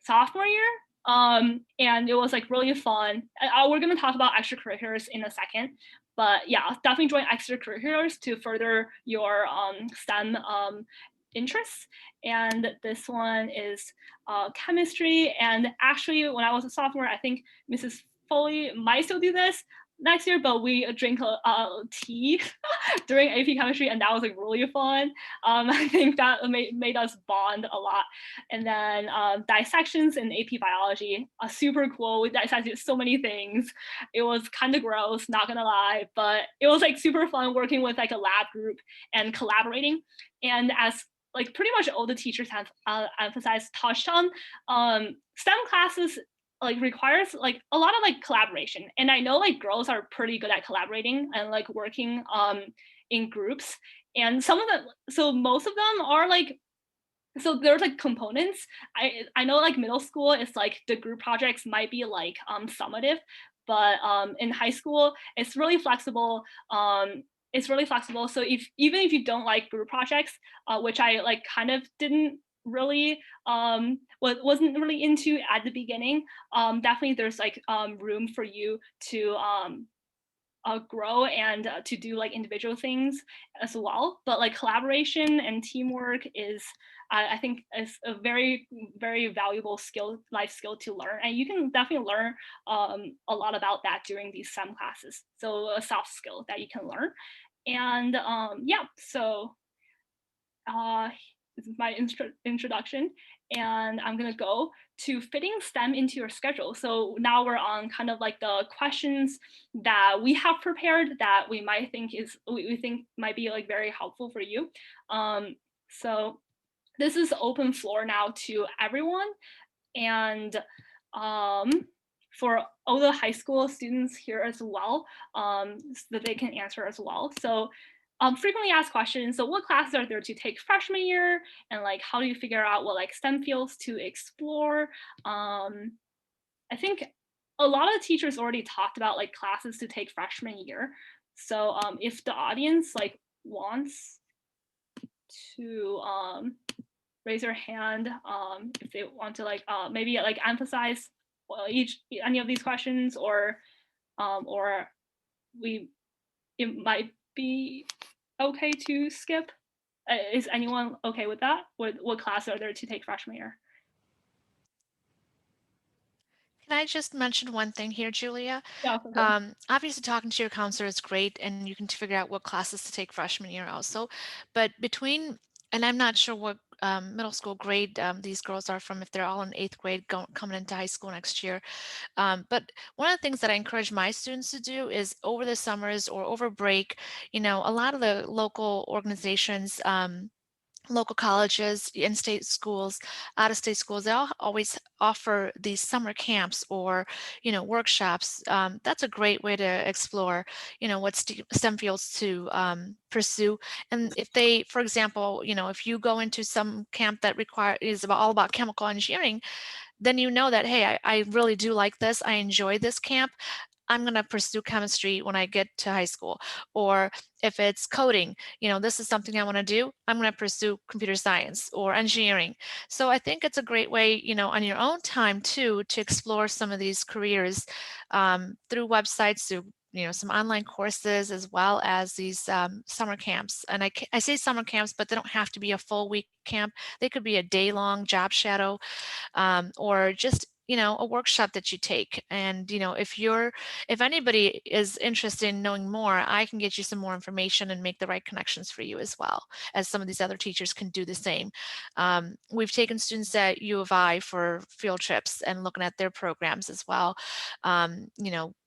sophomore year. And it was like really fun. We're gonna talk about extracurriculars in a second. But yeah, definitely join extracurriculars to further your STEM interests. And this one is chemistry. And actually, when I was a sophomore, I think Mrs. Foley might still do this next year, but we drink tea during AP chemistry, and that was like really fun. I think that made us bond a lot. And then dissections in AP biology are super cool. We dissected so many things. It was kind of gross, not gonna lie, but it was like super fun working with like a lab group and collaborating. And as like pretty much all the teachers have touched on, STEM classes like requires like a lot of like collaboration. And I know like girls are pretty good at collaborating and like working in groups. And some of them, so most of them are like, so there's like components. I know like middle school is like the group projects might be like summative, but in high school it's really flexible. It's really flexible. So even if you don't like group projects, which I like kind of didn't really wasn't really into at the beginning, definitely there's like room for you to grow and to do like individual things as well. But like collaboration and teamwork is I think is a very, very valuable life skill to learn. And you can definitely learn a lot about that during these STEM classes. So a soft skill that you can learn. And yeah, so this is my introduction, and I'm gonna go to fitting STEM into your schedule. So now we're on kind of like the questions that we have prepared that we might think we think might be like very helpful for you. So this is open floor now to everyone, and for all the high school students here as well, so that they can answer as well. So frequently asked questions. So what classes are there to take freshman year? And like, how do you figure out what like STEM fields to explore? I think a lot of teachers already talked about like classes to take freshman year. So if the audience like wants to raise their hand if they want to like maybe like emphasize any of these questions, or it might be okay to skip. Is anyone okay with that? What class are there to take freshman year? Can I just mention one thing here, Julia? Yeah, for sure. Obviously, talking to your counselor is great, and you can figure out what classes to take freshman year also. But between, and I'm not sure what middle school grade these girls are from, if they're all in 8th grade coming into high school next year. But one of the things that I encourage my students to do is over the summers or over break, a lot of the local organizations, local colleges, in-state schools, out-of-state schools, they all always offer these summer camps or, workshops. That's a great way to explore, what STEM fields to pursue. And if they, for example, if you go into some camp that is all about chemical engineering, then you know that, hey, I really do like this. I enjoy this camp. I'm going to pursue chemistry when I get to high school. Or if it's coding, this is something I want to do, I'm going to pursue computer science or engineering. So I think it's a great way, on your own time too, to explore some of these careers through websites, through some online courses, as well as these summer camps. And I say summer camps, but they don't have to be a full week camp. They could be a day-long job shadow, or just a workshop that you take. And, if anybody is interested in knowing more, I can get you some more information and make the right connections for you as well, as some of these other teachers can do the same. We've taken students at U of I for field trips and looking at their programs as well.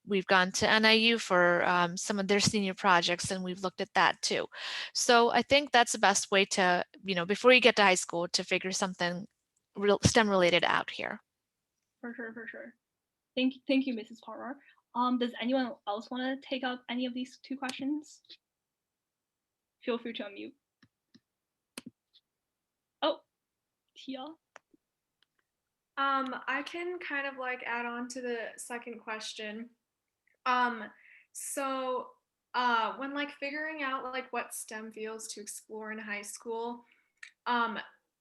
We've gone to NIU for some of their senior projects, and we've looked at that too. So I think that's the best way to, before you get to high school, to figure something real STEM related out here. For sure, for sure. Thank you, Mrs. Parmar. Does anyone else want to take up any of these two questions? Feel free to unmute. Oh, Tia. I can kind of like add on to the second question. So when like figuring out like what STEM fields to explore in high school,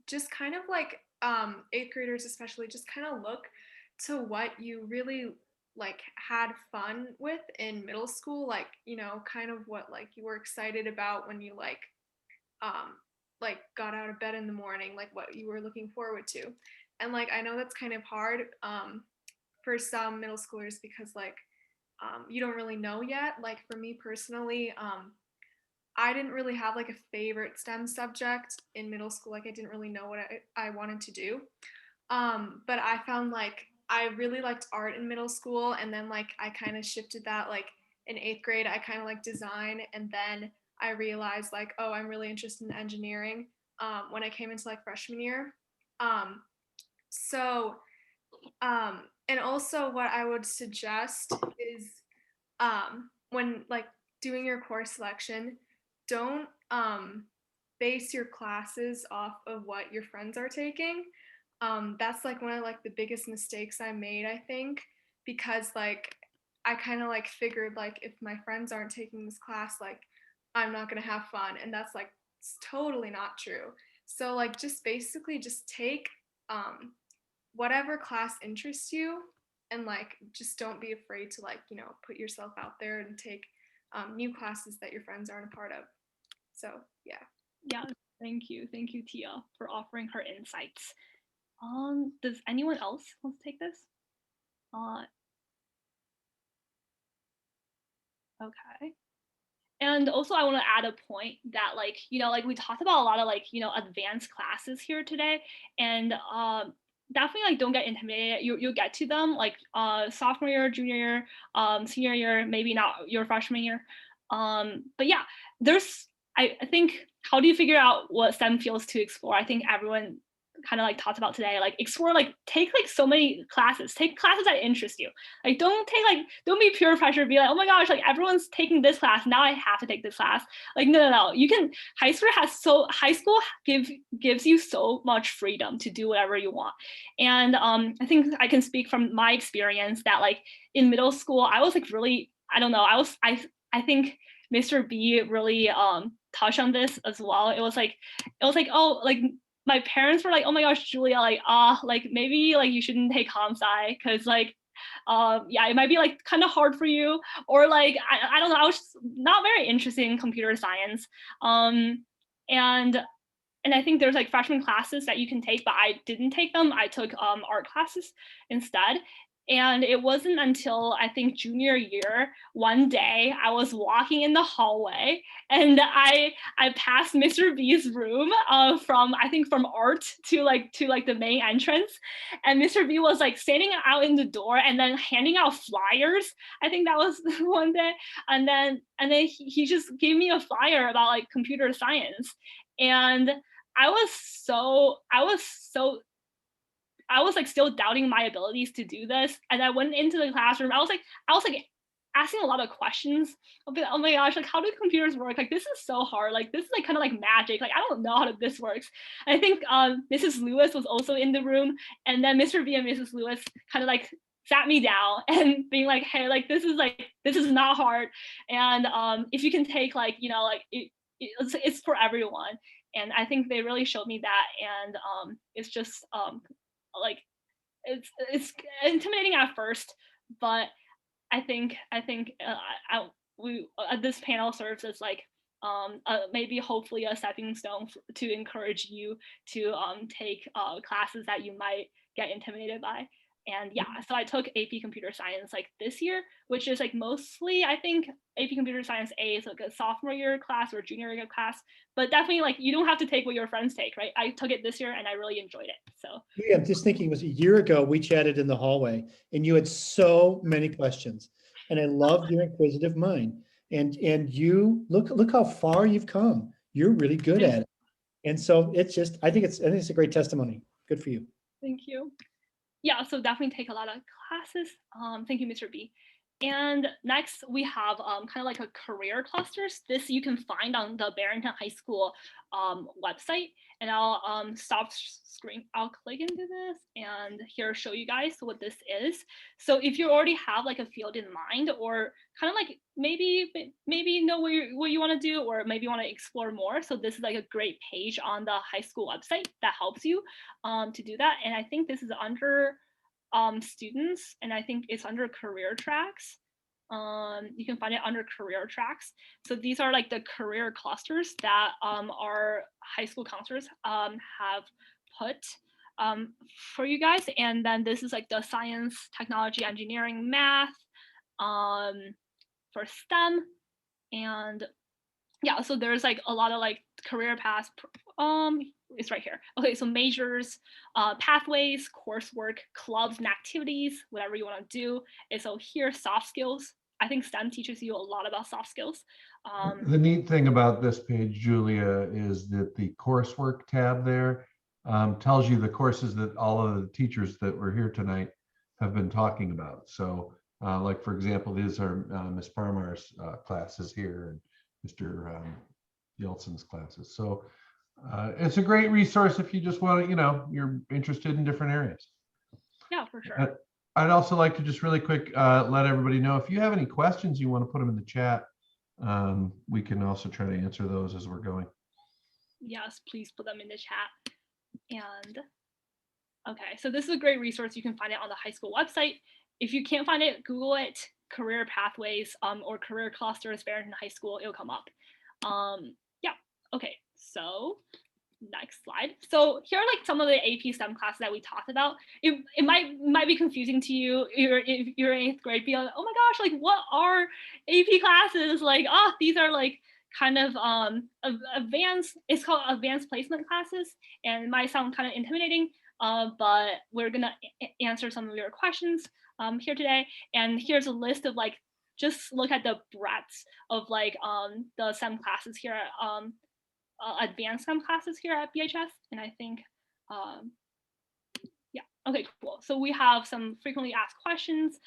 just kind of like 8th graders especially just kind of look to what you really like had fun with in middle school, like kind of what like you were excited about when you like got out of bed in the morning, like what you were looking forward to. And like I know that's kind of hard for some middle schoolers because like you don't really know yet. Like for me personally, I didn't really have like a favorite STEM subject in middle school. Like I didn't really know what I wanted to do. But I found like I really liked art in middle school, and then like I kind of shifted that like in 8th grade. I kind of like design, and then I realized like, oh, I'm really interested in engineering when I came into like freshman year. So and also what I would suggest is when like doing your course selection, don't base your classes off of what your friends are taking. That's like one of like the biggest mistakes I made, I think, because like I kind of like figured like if my friends aren't taking this class, like I'm not gonna have fun, and that's like totally not true. So like just basically just take whatever class interests you, and like just don't be afraid to like put yourself out there and take new classes that your friends aren't a part of. So yeah. Thank you, Tia, for offering her insights. Does anyone else want to take this? Okay. And also I want to add a point that like like we talked about a lot of like advanced classes here today, and definitely like don't get intimidated. You'll get to them like sophomore year, junior year, senior year, maybe not your freshman year. But yeah, there's I think, how do you figure out what STEM fields to explore? I think everyone kind of like talked about today, like explore, like take like so many classes, take classes that interest you. Like don't be peer pressure, be like, oh my gosh, like everyone's taking this class, now I have to take this class. Like no, you can, high school gives you so much freedom to do whatever you want. And I think I can speak from my experience that like in middle school I was like really, I don't know, I think Mr. B really touched on this as well. It was like, oh, like my parents were like, oh my gosh, Julia, like maybe like you shouldn't take comp sci because like yeah, it might be like kind of hard for you, or like I don't know, I was just not very interested in computer science. And I think there's like freshman classes that you can take, but I didn't take them. I took art classes instead. And it wasn't until I think junior year, one day I was walking in the hallway and I passed Mr. B's room from art to the main entrance, and Mr. B was like standing out in the door and then handing out flyers. I think that was one day, and then he just gave me a flyer about like computer science, and I was like still doubting my abilities to do this. And I went into the classroom. I was like asking a lot of questions. Oh my gosh, like how do computers work? Like this is so hard. Like this is like kind of like magic. Like I don't know how this works. And I think Mrs. Lewis was also in the room. And then Mr. B and Mrs. Lewis kind of like sat me down and being like, hey, like this is not hard. And if you can take like, it's for everyone. And I think they really showed me that. And it's just like it's intimidating at first, but I think this panel serves as like maybe hopefully a stepping stone to encourage you to take classes that you might get intimidated by. And yeah, so I took AP Computer Science like this year, which is like mostly, I think AP Computer Science A is like a sophomore year class or junior year class, but definitely like you don't have to take what your friends take, right? I took it this year and I really enjoyed it. So Yeah, I'm just thinking, it was a year ago, we chatted in the hallway and you had so many questions. And I loved your inquisitive mind. And you look how far you've come. You're really good at it. And so it's just, I think it's a great testimony. Good for you. thank you. Yeah, so definitely take a lot of classes. Thank you, Mr. B. And next we have kind of like a career clusters. This you can find on the Barrington High School website. And I'll stop screen. I'll click into this and here show you guys what this is. So if you already have like a field in mind, or kind of like maybe know what you want to do, or maybe want to explore more, so this is like a great page on the high school website that helps you to do that. And I think this is under students, and I think it's under career tracks. You can find it under career tracks. So these are like the career clusters that our high school counselors have put for you guys. And then this is like the science, technology, engineering, math for STEM. And yeah, so there's like a lot of like career paths. It's right here. Okay, so majors, pathways, coursework, clubs and activities, whatever you want to do. And so here, soft skills. I think STEM teaches you a lot about soft skills. The neat thing about this page, Julia, is that the coursework tab there tells you the courses that all of the teachers that were here tonight have been talking about. So like, for example, these are Ms. Parmar's classes here and Mr. Yeltsin's classes. So it's a great resource if you just want to, you're interested in different areas. Yeah, for sure. I'd also like to just really quick let everybody know, if you have any questions, you want to put them in the chat. We can also try to answer those as we're going. Yes, please put them in the chat. And okay, so this is a great resource. You can find it on the high school website. If you can't find it, Google it, career pathways or career clusters, Barrington High School, it'll come up. Yeah, okay, so next slide. So here are like some of the AP STEM classes that we talked about. It might be confusing to you if you're in 8th grade, be like, oh my gosh, like what are AP classes? Like, oh, these are like kind of advanced, it's called advanced placement classes, and it might sound kind of intimidating, but we're gonna answer some of your questions here today. And here's a list of like, just look at the breadth of like the STEM classes here, advanced STEM classes here at BHS. And I think, yeah, okay, cool. So we have some frequently asked questions.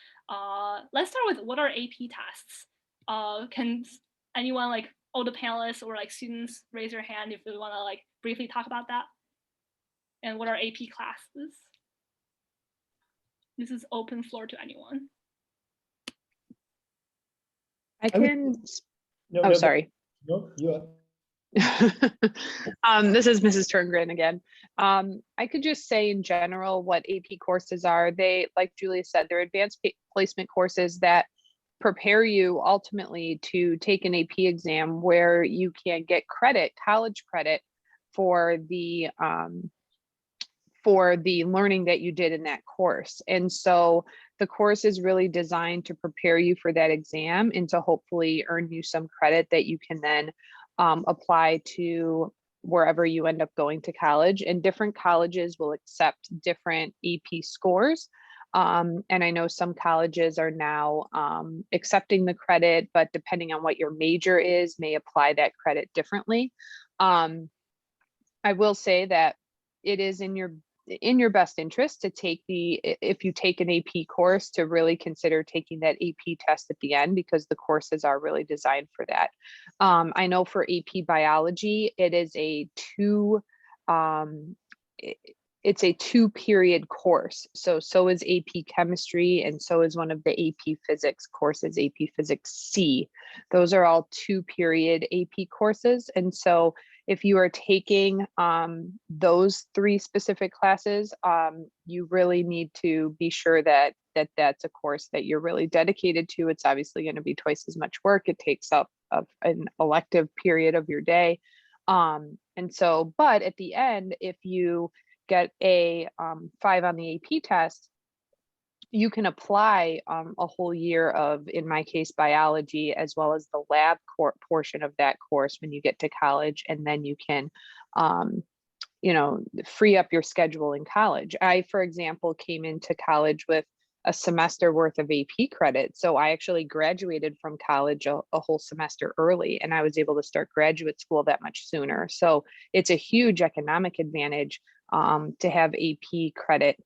Let's start with, what are AP tests? Can anyone, like all the panelists or like students, raise your hand if they want to like briefly talk about that? And what are AP classes? This is open floor to anyone. I can, No, oh, sorry. No, you are. This is Mrs. Turngren again. I could just say in general what AP courses are. They, like Julia said, they're advanced placement courses that prepare you ultimately to take an AP exam where you can get credit, college credit, for the learning that you did in that course. And so the course is really designed to prepare you for that exam and to hopefully earn you some credit that you can then apply to wherever you end up going to college. And different colleges will accept different AP scores. And I know some colleges are now accepting the credit, but depending on what your major is, may apply that credit differently. I will say that it is in your best interest to take if you take an AP course, to really consider taking that AP test at the end, because the courses are really designed for that. I know for AP biology, it is it's a 2-period course. So is AP chemistry, and so is one of the AP physics courses, AP physics C. Those are all 2-period AP courses. And so if you are taking those 3 specific classes, you really need to be sure that that's a course that you're really dedicated to. It's obviously going to be twice as much work. It takes up an elective period of your day. And so, but at the end, if you get a 5 on the AP test, you can apply a whole year of, in my case, biology, as well as the lab portion of that course when you get to college, and then you can, you know, free up your schedule in college. I, for example, came into college with a semester worth of AP credit. So I actually graduated from college a whole semester early, and I was able to start graduate school that much sooner. So it's a huge economic advantage to have AP credit,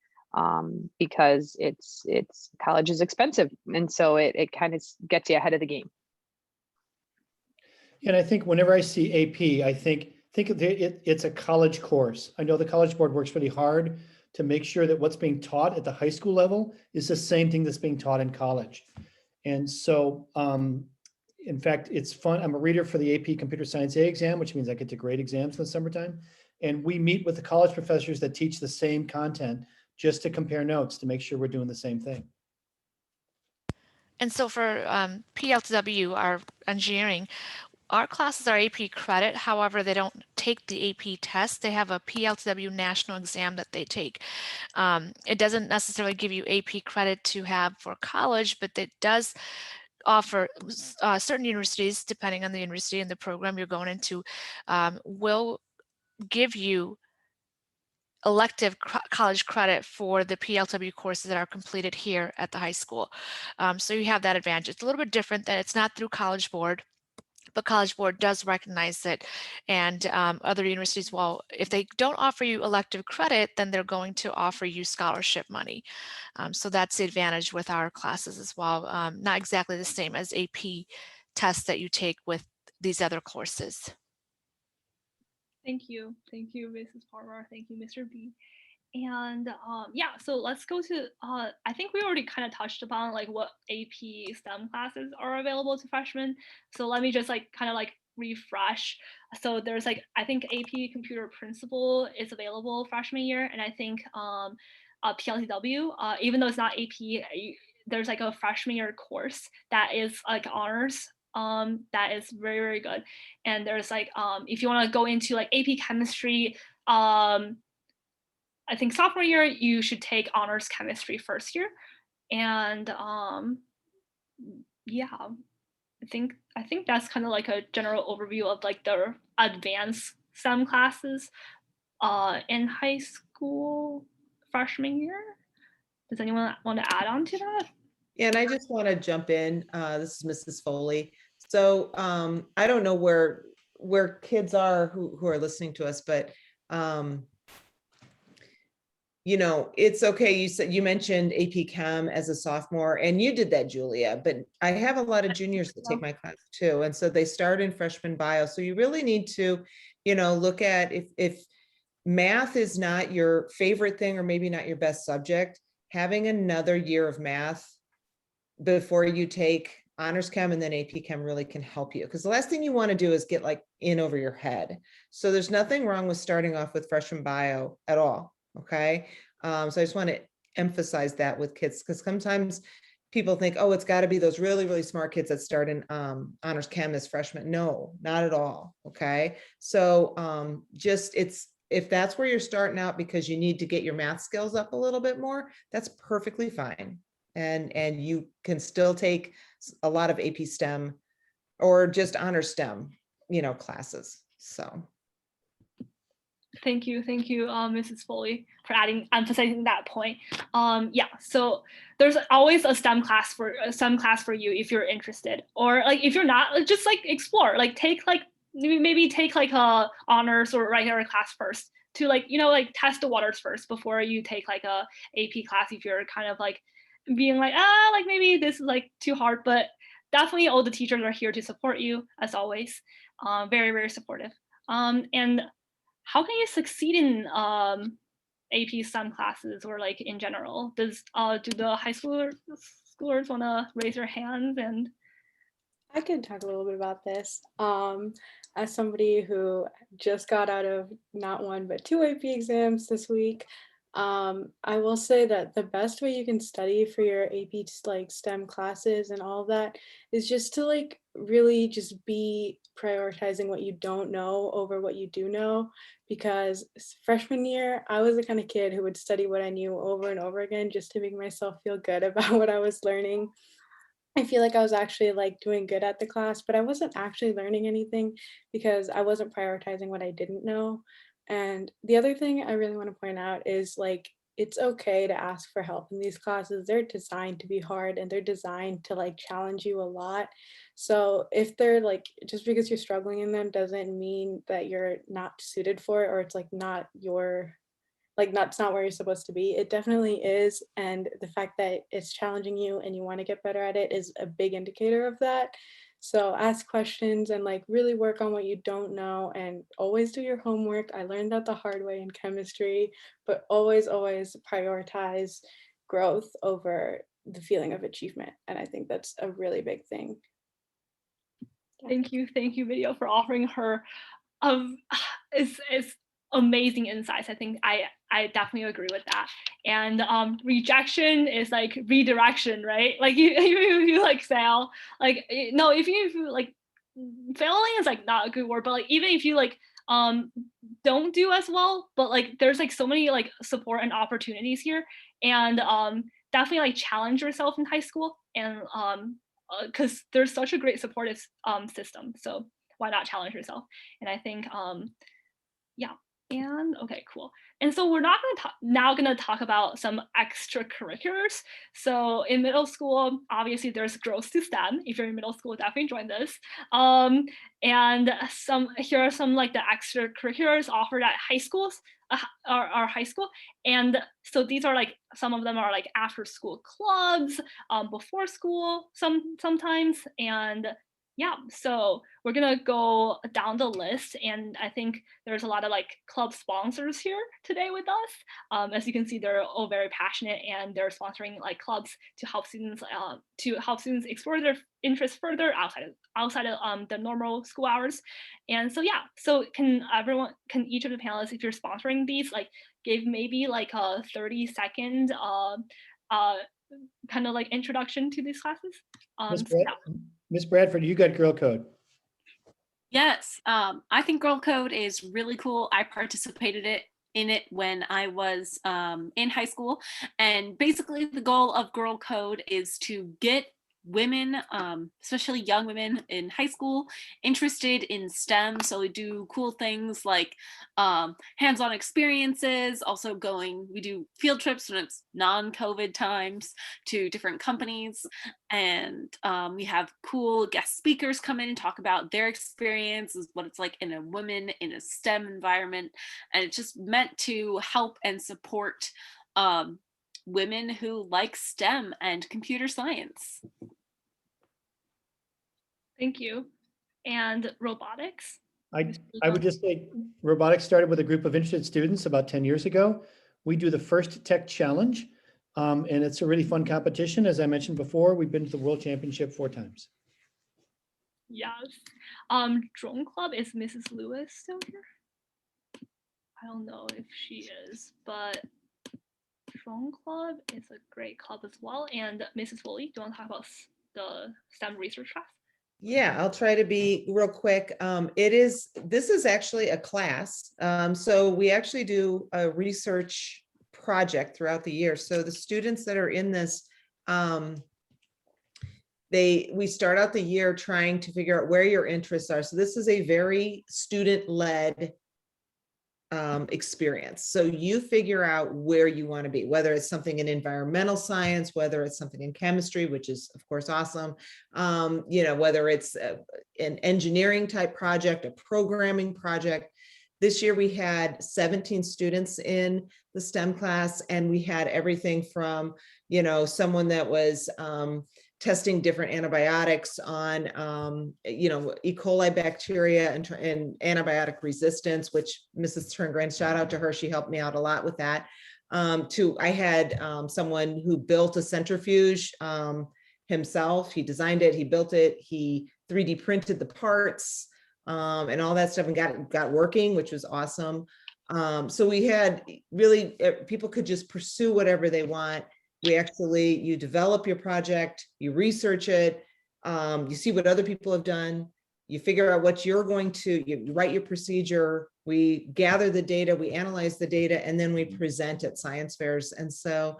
because it's college is expensive. And so it kind of gets you ahead of the game. And I think whenever I see AP, I think of it's a college course. I know the College Board works really hard to make sure that what's being taught at the high school level is the same thing that's being taught in college. And so, in fact, it's fun. I'm a reader for the AP Computer Science A exam, which means I get to grade exams in the summertime. And we meet with the college professors that teach the same content just to compare notes to make sure we're doing the same thing. And so for PLTW, our engineering, our classes are AP credit. However, they don't take the AP test. They have a PLTW national exam that they take. It doesn't necessarily give you AP credit to have for college, but it does offer certain universities, depending on the university and the program you're going into, will give you elective college credit for the PLW courses that are completed here at the high school. So you have that advantage. It's a little bit different that it's not through College Board, but College Board does recognize it. And other universities, well, if they don't offer you elective credit, then they're going to offer you scholarship money. So that's the advantage with our classes as well. Not exactly the same as AP tests that you take with these other courses. Thank you, Mrs. Palmer. Thank you, Mr. B. And yeah, so let's go to, I think we already kind of touched upon like what AP STEM classes are available to freshmen. So let me just like kind of like refresh. So there's like, I think AP Computer Principle is available freshman year. And I think PLTW, even though it's not AP, there's like a freshman year course that is like honors. That is very, very good. And there's like, if you want to go into like AP Chemistry, I think sophomore year, you should take honors chemistry first year. And yeah, I think that's kind of like a general overview of like the advanced STEM classes in high school freshman year. Does anyone want to add on to that? Yeah, and I just want to jump in. This is Mrs. Foley. So I don't know where kids are who are listening to us, but you know, it's okay. You mentioned AP Chem as a sophomore, and you did that, Julia, but I have a lot of juniors that take my class too. And so they start in freshman bio. So you really need to, you know, look at if math is not your favorite thing, or maybe not your best subject, having another year of math before you take honors chem and then AP Chem really can help you. Because the last thing you want to do is get like in over your head. So there's nothing wrong with starting off with freshman bio at all. Okay. So I just want to emphasize that with kids, because sometimes people think, oh, it's got to be those really, really smart kids that start in honors chem as freshmen. No, not at all. Okay. So just if that's where you're starting out because you need to get your math skills up a little bit more, that's perfectly fine. And you can still take a lot of AP STEM or just honor STEM, you know, classes. So. Thank you, Mrs. Foley, for emphasizing that point. Yeah, so there's always a STEM class for you if you're interested, or like if you're not, just like explore, like take like maybe take like a honors or regular class first to like, you know, like test the waters first before you take like a AP class if you're kind of like being like, like maybe this is like too hard. But definitely all the teachers are here to support you as always. Very, very supportive. And how can you succeed in AP STEM classes or like in general? Do the high schoolers want to raise their hands? And I can talk a little bit about this. As somebody who just got out of not one but two AP exams this week, I will say that the best way you can study for your AP like STEM classes and all of that is just to like really just be prioritizing what you don't know over what you do know. Because freshman year, I was the kind of kid who would study what I knew over and over again just to make myself feel good about what I was learning. I feel like I was actually like doing good at the class, but I wasn't actually learning anything because I wasn't prioritizing what I didn't know. And the other thing I really want to point out is like it's okay to ask for help in these classes. They're designed to be hard and they're designed to like challenge you a lot. So if they're like just because you're struggling in them doesn't mean that you're not suited for it or it's like not your like that's not where you're supposed to be. It definitely is. And the fact that it's challenging you and you want to get better at it is a big indicator of that. So ask questions and like really work on what you don't know and always do your homework. I learned that the hard way in chemistry, but always prioritize growth over the feeling of achievement. And I think that's a really big thing. Thank you, Video, for offering her is amazing insights. I think I definitely agree with that. And rejection is like redirection, right? Like even if you like fail, like no, if you like failing is like not a good word, but like even if you like don't do as well, but like there's like so many like support and opportunities here, and definitely like challenge yourself in high school, and because there's such a great supportive system, so why not challenge yourself? And I think yeah. And okay, cool. And so we're not going to now going to talk about some extracurriculars. So in middle school, obviously there's Girls to STEM. If you're in middle school, definitely join this. And here are some like the extracurriculars offered at high schools, our high school. And so these are like some of them are like after school clubs, before school sometimes, and yeah, so we're gonna go down the list, and I think there's a lot of like club sponsors here today with us. As you can see, they're all very passionate, and they're sponsoring like clubs to help students explore their interests further outside of the normal school hours. And so yeah, so can each of the panelists, if you're sponsoring these, like give maybe like a 30-second kind of like introduction to these classes? Ms. Bradford, you got Girl Code. Yes, I think Girl Code is really cool. I participated in it when I was in high school. And basically the goal of Girl Code is to get women, especially young women in high school, interested in STEM. So we do cool things like hands-on experiences, also we do field trips when it's non-COVID times to different companies. And we have cool guest speakers come in and talk about their experiences, what it's like in a woman in a STEM environment. And it's just meant to help and support women who like STEM and computer science. Thank you. And robotics? I would just say robotics started with a group of interested students about 10 years ago. We do the First Tech Challenge, and it's a really fun competition. As I mentioned before, we've been to the World Championship 4 times. Yes. Drone Club, is Mrs. Lewis still here? I don't know if she is, but Drone Club is a great club as well. And Mrs. Woolley, do you want to talk about the STEM research class? Yeah, I'll try to be real quick. This is actually a class. So we actually do a research project throughout the year. So the students that are in this, we start out the year trying to figure out where your interests are. So this is a very student-led experience. So you figure out where you want to be, whether it's something in environmental science, whether it's something in chemistry, which is of course awesome. Whether it's an engineering type project, a programming project. This year we had 17 students in the STEM class, and we had everything from, someone that was testing different antibiotics on, E. coli bacteria and antibiotic resistance, which Mrs. Turngren, shout out to her. She helped me out a lot with that. I had someone who built a centrifuge himself. He designed it, he built it, he 3D printed the parts and all that stuff and got working, which was awesome. So we had really, people could just pursue whatever they want. We actually, you develop your project, you research it, you see what other people have done, you figure out what you're going to, you write your procedure, we gather the data, we analyze the data, and then we present at science fairs. And so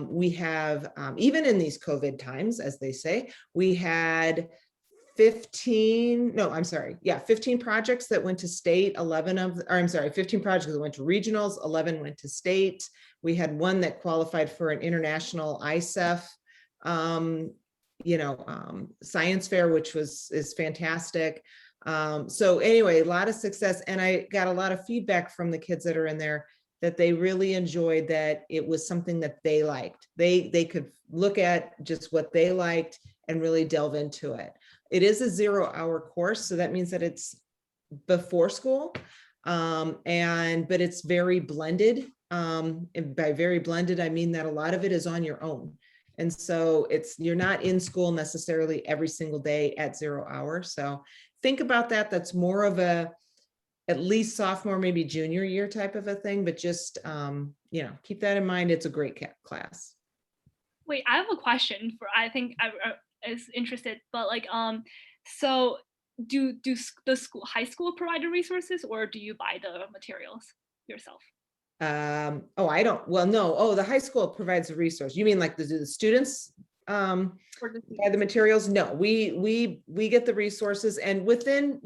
we have, even in these COVID times, as they say, we had 15 projects that went to state, 15 projects that went to regionals, 11 went to state. We had one that qualified for an international ISEF, science fair, which is fantastic. So anyway, a lot of success. And I got a lot of feedback from the kids that are in there that they really enjoyed, that it was something that they liked. They could look at just what they liked and really delve into it. It is a 0-hour course, so that means that it's before school, but it's very blended. And by very blended, I mean that a lot of it is on your own. And so you're not in school necessarily every single day at 0 hour. So think about that. That's more of a, at least sophomore, maybe junior year type of a thing, but just, keep that in mind. It's a great class. Wait, I have a question for, I think I is interested, but like, so do the high school provide the resources, or do you buy the materials yourself? I don't, well, no. Oh, the high school provides the resource. You mean like the students buy the materials? No, we get the resources, and within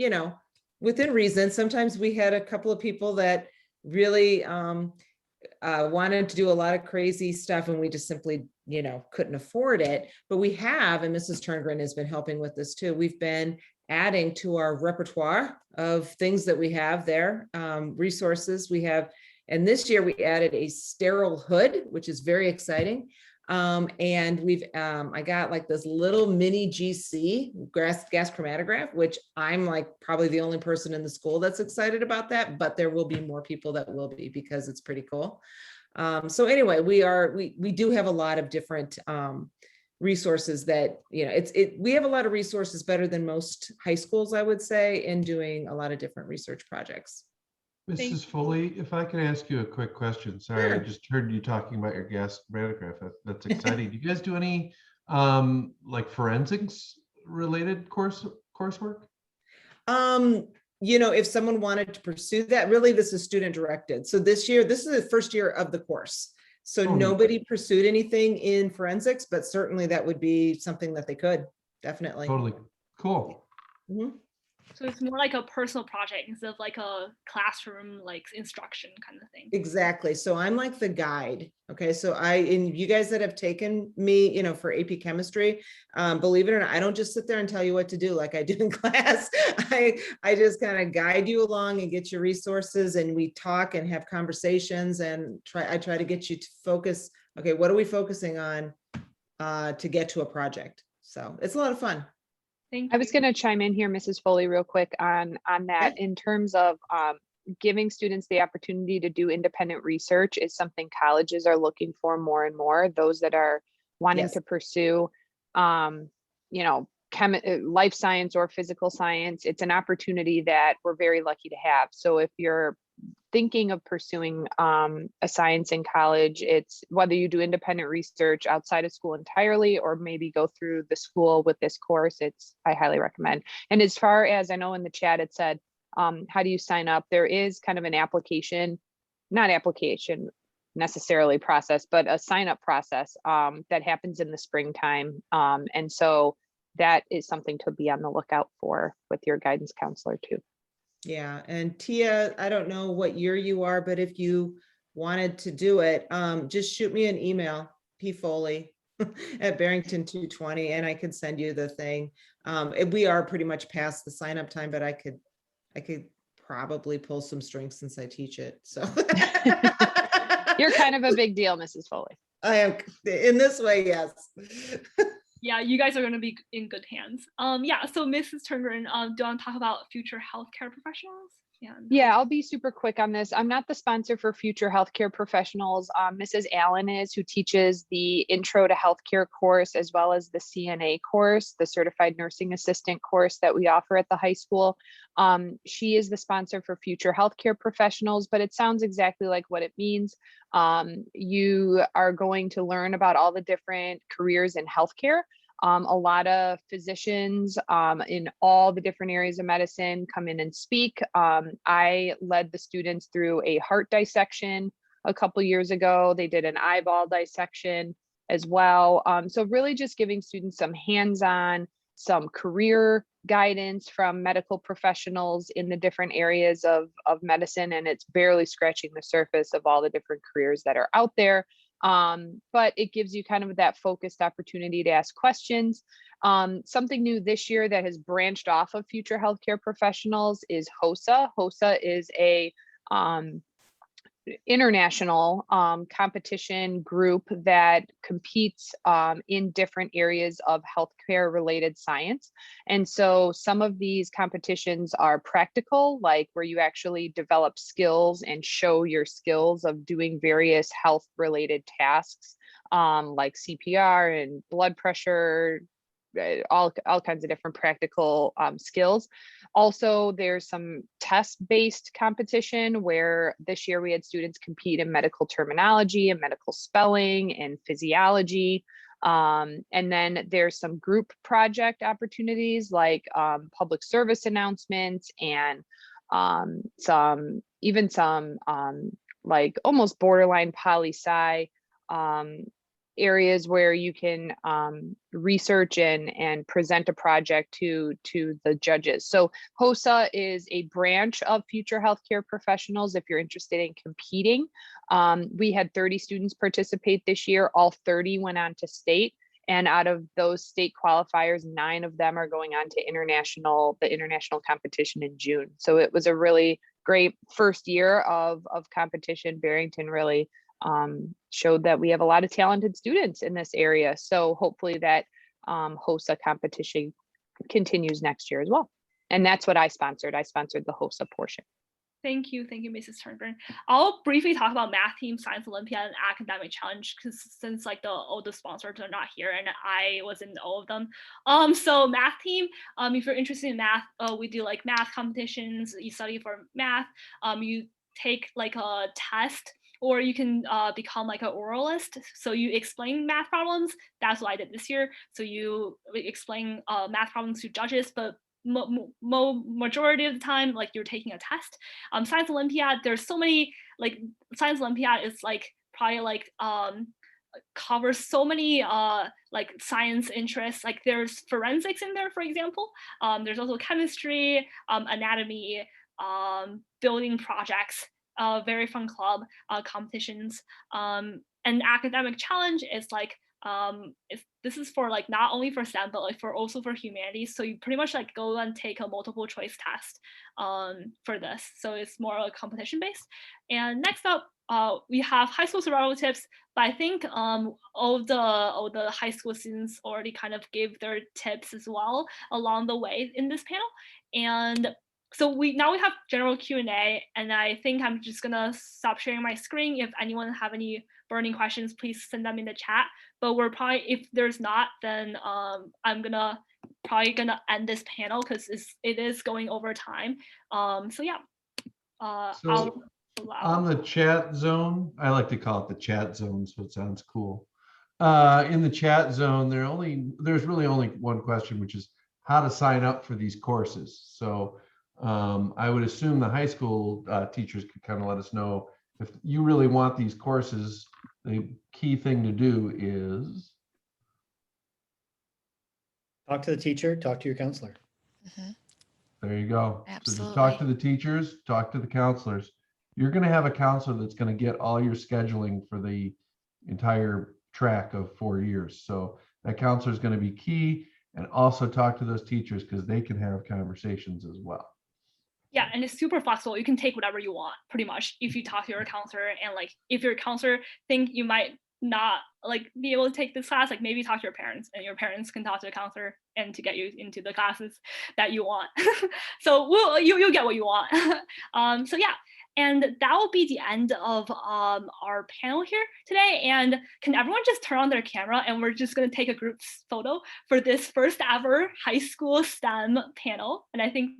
reason. Sometimes we had a couple of people that really wanted to do a lot of crazy stuff, and we just simply couldn't afford it. But we have, and Mrs. Turngren has been helping with this too, we've been adding to our repertoire of things that we have there, resources we have. And this year we added a sterile hood, which is very exciting. And I got like this little mini GC gas chromatograph, which I'm like probably the only person in the school that's excited about that, but there will be more people that will be, because it's pretty cool. So anyway, we do have a lot of different resources that, we have a lot of resources, better than most high schools, I would say, in doing a lot of different research projects. Mrs. Foley, if I can ask you a quick question. Sorry, Sure. I just heard you talking about your gas chromatograph. That's exciting. Do you guys do any like forensics related coursework? If someone wanted to pursue that, really, this is student directed. So this year, this is the first year of the course. So Oh, neat. nobody pursued anything in forensics, but certainly that would be something that they could, definitely. Totally. Cool. Mhm. So it's more like a personal project instead of like a classroom, like instruction kind of thing. Exactly. So I'm like the guide. Okay. So and you guys that have taken me, for AP chemistry, believe it or not, I don't just sit there and tell you what to do like I do in class. I just kind of guide you along and get your resources, and we talk and have conversations, and I try to get you to focus. Okay, what are we focusing on to get to a project? So it's a lot of fun. I was going to chime in here, Mrs. Foley, real quick on that. In terms of giving students the opportunity to do independent research is something colleges are looking for more and more. Those that are wanting Yes. to pursue, life science or physical science, it's an opportunity that we're very lucky to have. So if you're thinking of pursuing a science in college, it's whether you do independent research outside of school entirely, or maybe go through the school with this course, I highly recommend. And as far as I know in the chat, it said, how do you sign up? There is kind of an not application necessarily process, but a sign up process that happens in the springtime. And so that is something to be on the lookout for with your guidance counselor too. Yeah, and Tia, I don't know what year you are, but if you wanted to do it, just shoot me an email, pfoley at Barrington 220, and I could send you the thing. We are pretty much past the sign up time, but I could probably pull some strings since I teach it. So You're kind of a big deal, Mrs. Foley. I am in this way, yes. Yeah, you guys are going to be in good hands. So Mrs. Turngren, do you want to talk about future healthcare professionals? And Yeah, I'll be super quick on this. I'm not the sponsor for Future Healthcare Professionals. Mrs. Allen is, who teaches the Intro to Healthcare course, as well as the CNA course, the Certified Nursing Assistant course that we offer at the high school. She is the sponsor for Future Healthcare Professionals, but it sounds exactly like what it means. You are going to learn about all the different careers in healthcare. A lot of physicians in all the different areas of medicine come in and speak. I led the students through a heart dissection a couple years ago. They did an eyeball dissection as well. So really just giving students some hands-on, some career guidance from medical professionals in the different areas of medicine. And it's barely scratching the surface of all the different careers that are out there. But it gives you kind of that focused opportunity to ask questions. Something new this year that has branched off of Future Healthcare Professionals is HOSA. HOSA is a international competition group that competes in different areas of healthcare related science. And so some of these competitions are practical, like where you actually develop skills and show your skills of doing various health related tasks, like CPR and blood pressure, all kinds of different practical skills. Also, there's some test-based competition where this year we had students compete in medical terminology and medical spelling and physiology. And then there's some group project opportunities like public service announcements and some like almost borderline poli-sci areas where you can research and present a project to the judges. So HOSA is a branch of Future Healthcare Professionals if you're interested in competing. We had 30 students participate this year. All 30 went on to state. And out of those state qualifiers, 9 of them are going on to the international competition in June. So it was a really great first year of competition. Barrington really showed that we have a lot of talented students in this area. So hopefully that HOSA competition continues next year as well. And that's what I sponsored. I sponsored the HOSA portion. Thank you, Mrs. Turnburn. I'll briefly talk about Math Team, Science Olympiad, and Academic Challenge, because since like all the sponsors are not here and I was in all of them. So Math Team, if you're interested in math, we do like math competitions. You study for math. You take like a test, or you can become like an oralist. So you explain math problems. That's what I did this year. So you explain math problems to judges, but majority of the time, like you're taking a test. Science Olympiad, there's so many, like Science Olympiad is like probably like covers so many like science interests. Like there's forensics in there, for example. There's also chemistry, anatomy, building projects. Very fun club competitions, and Academic Challenge is like this is for like not only for STEM but like also for humanities. So you pretty much like go and take a multiple choice test for this. So it's more like competition based. And next up, we have high school survival tips. But I think all the high school students already kind of gave their tips as well along the way in this panel. And so we have general Q&A, and I think I'm just gonna stop sharing my screen. If anyone have any burning questions, please send them in the chat. But we're probably, if there's not, then I'm probably gonna end this panel because it is going over time. So yeah, So on the chat zone, I like to call it the chat zone, so it sounds cool. In the chat zone, there's really only one question, which is how to sign up for these courses. So I would assume the high school teachers could kind of let us know if you really want these courses. The key thing to do is Talk to the teacher, talk to your counselor. there you go. Absolutely. So just talk to the teachers, talk to the counselors. You're going to have a counselor that's going to get all your scheduling for the entire track of 4 years. So that counselor is going to be key, and also talk to those teachers because they can have conversations as well. Yeah, and it's super flexible. You can take whatever you want, pretty much, if you talk to your counselor. And like, if your counselor think you might not like be able to take this class, like maybe talk to your parents, and your parents can talk to a counselor and to get you into the classes that you want. So you'll get what you want. So yeah, and that will be the end of our panel here today. And can everyone just turn on their camera, and we're just going to take a group photo for this first ever high school STEM panel. And I think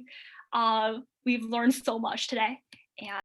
we've learned so much today. And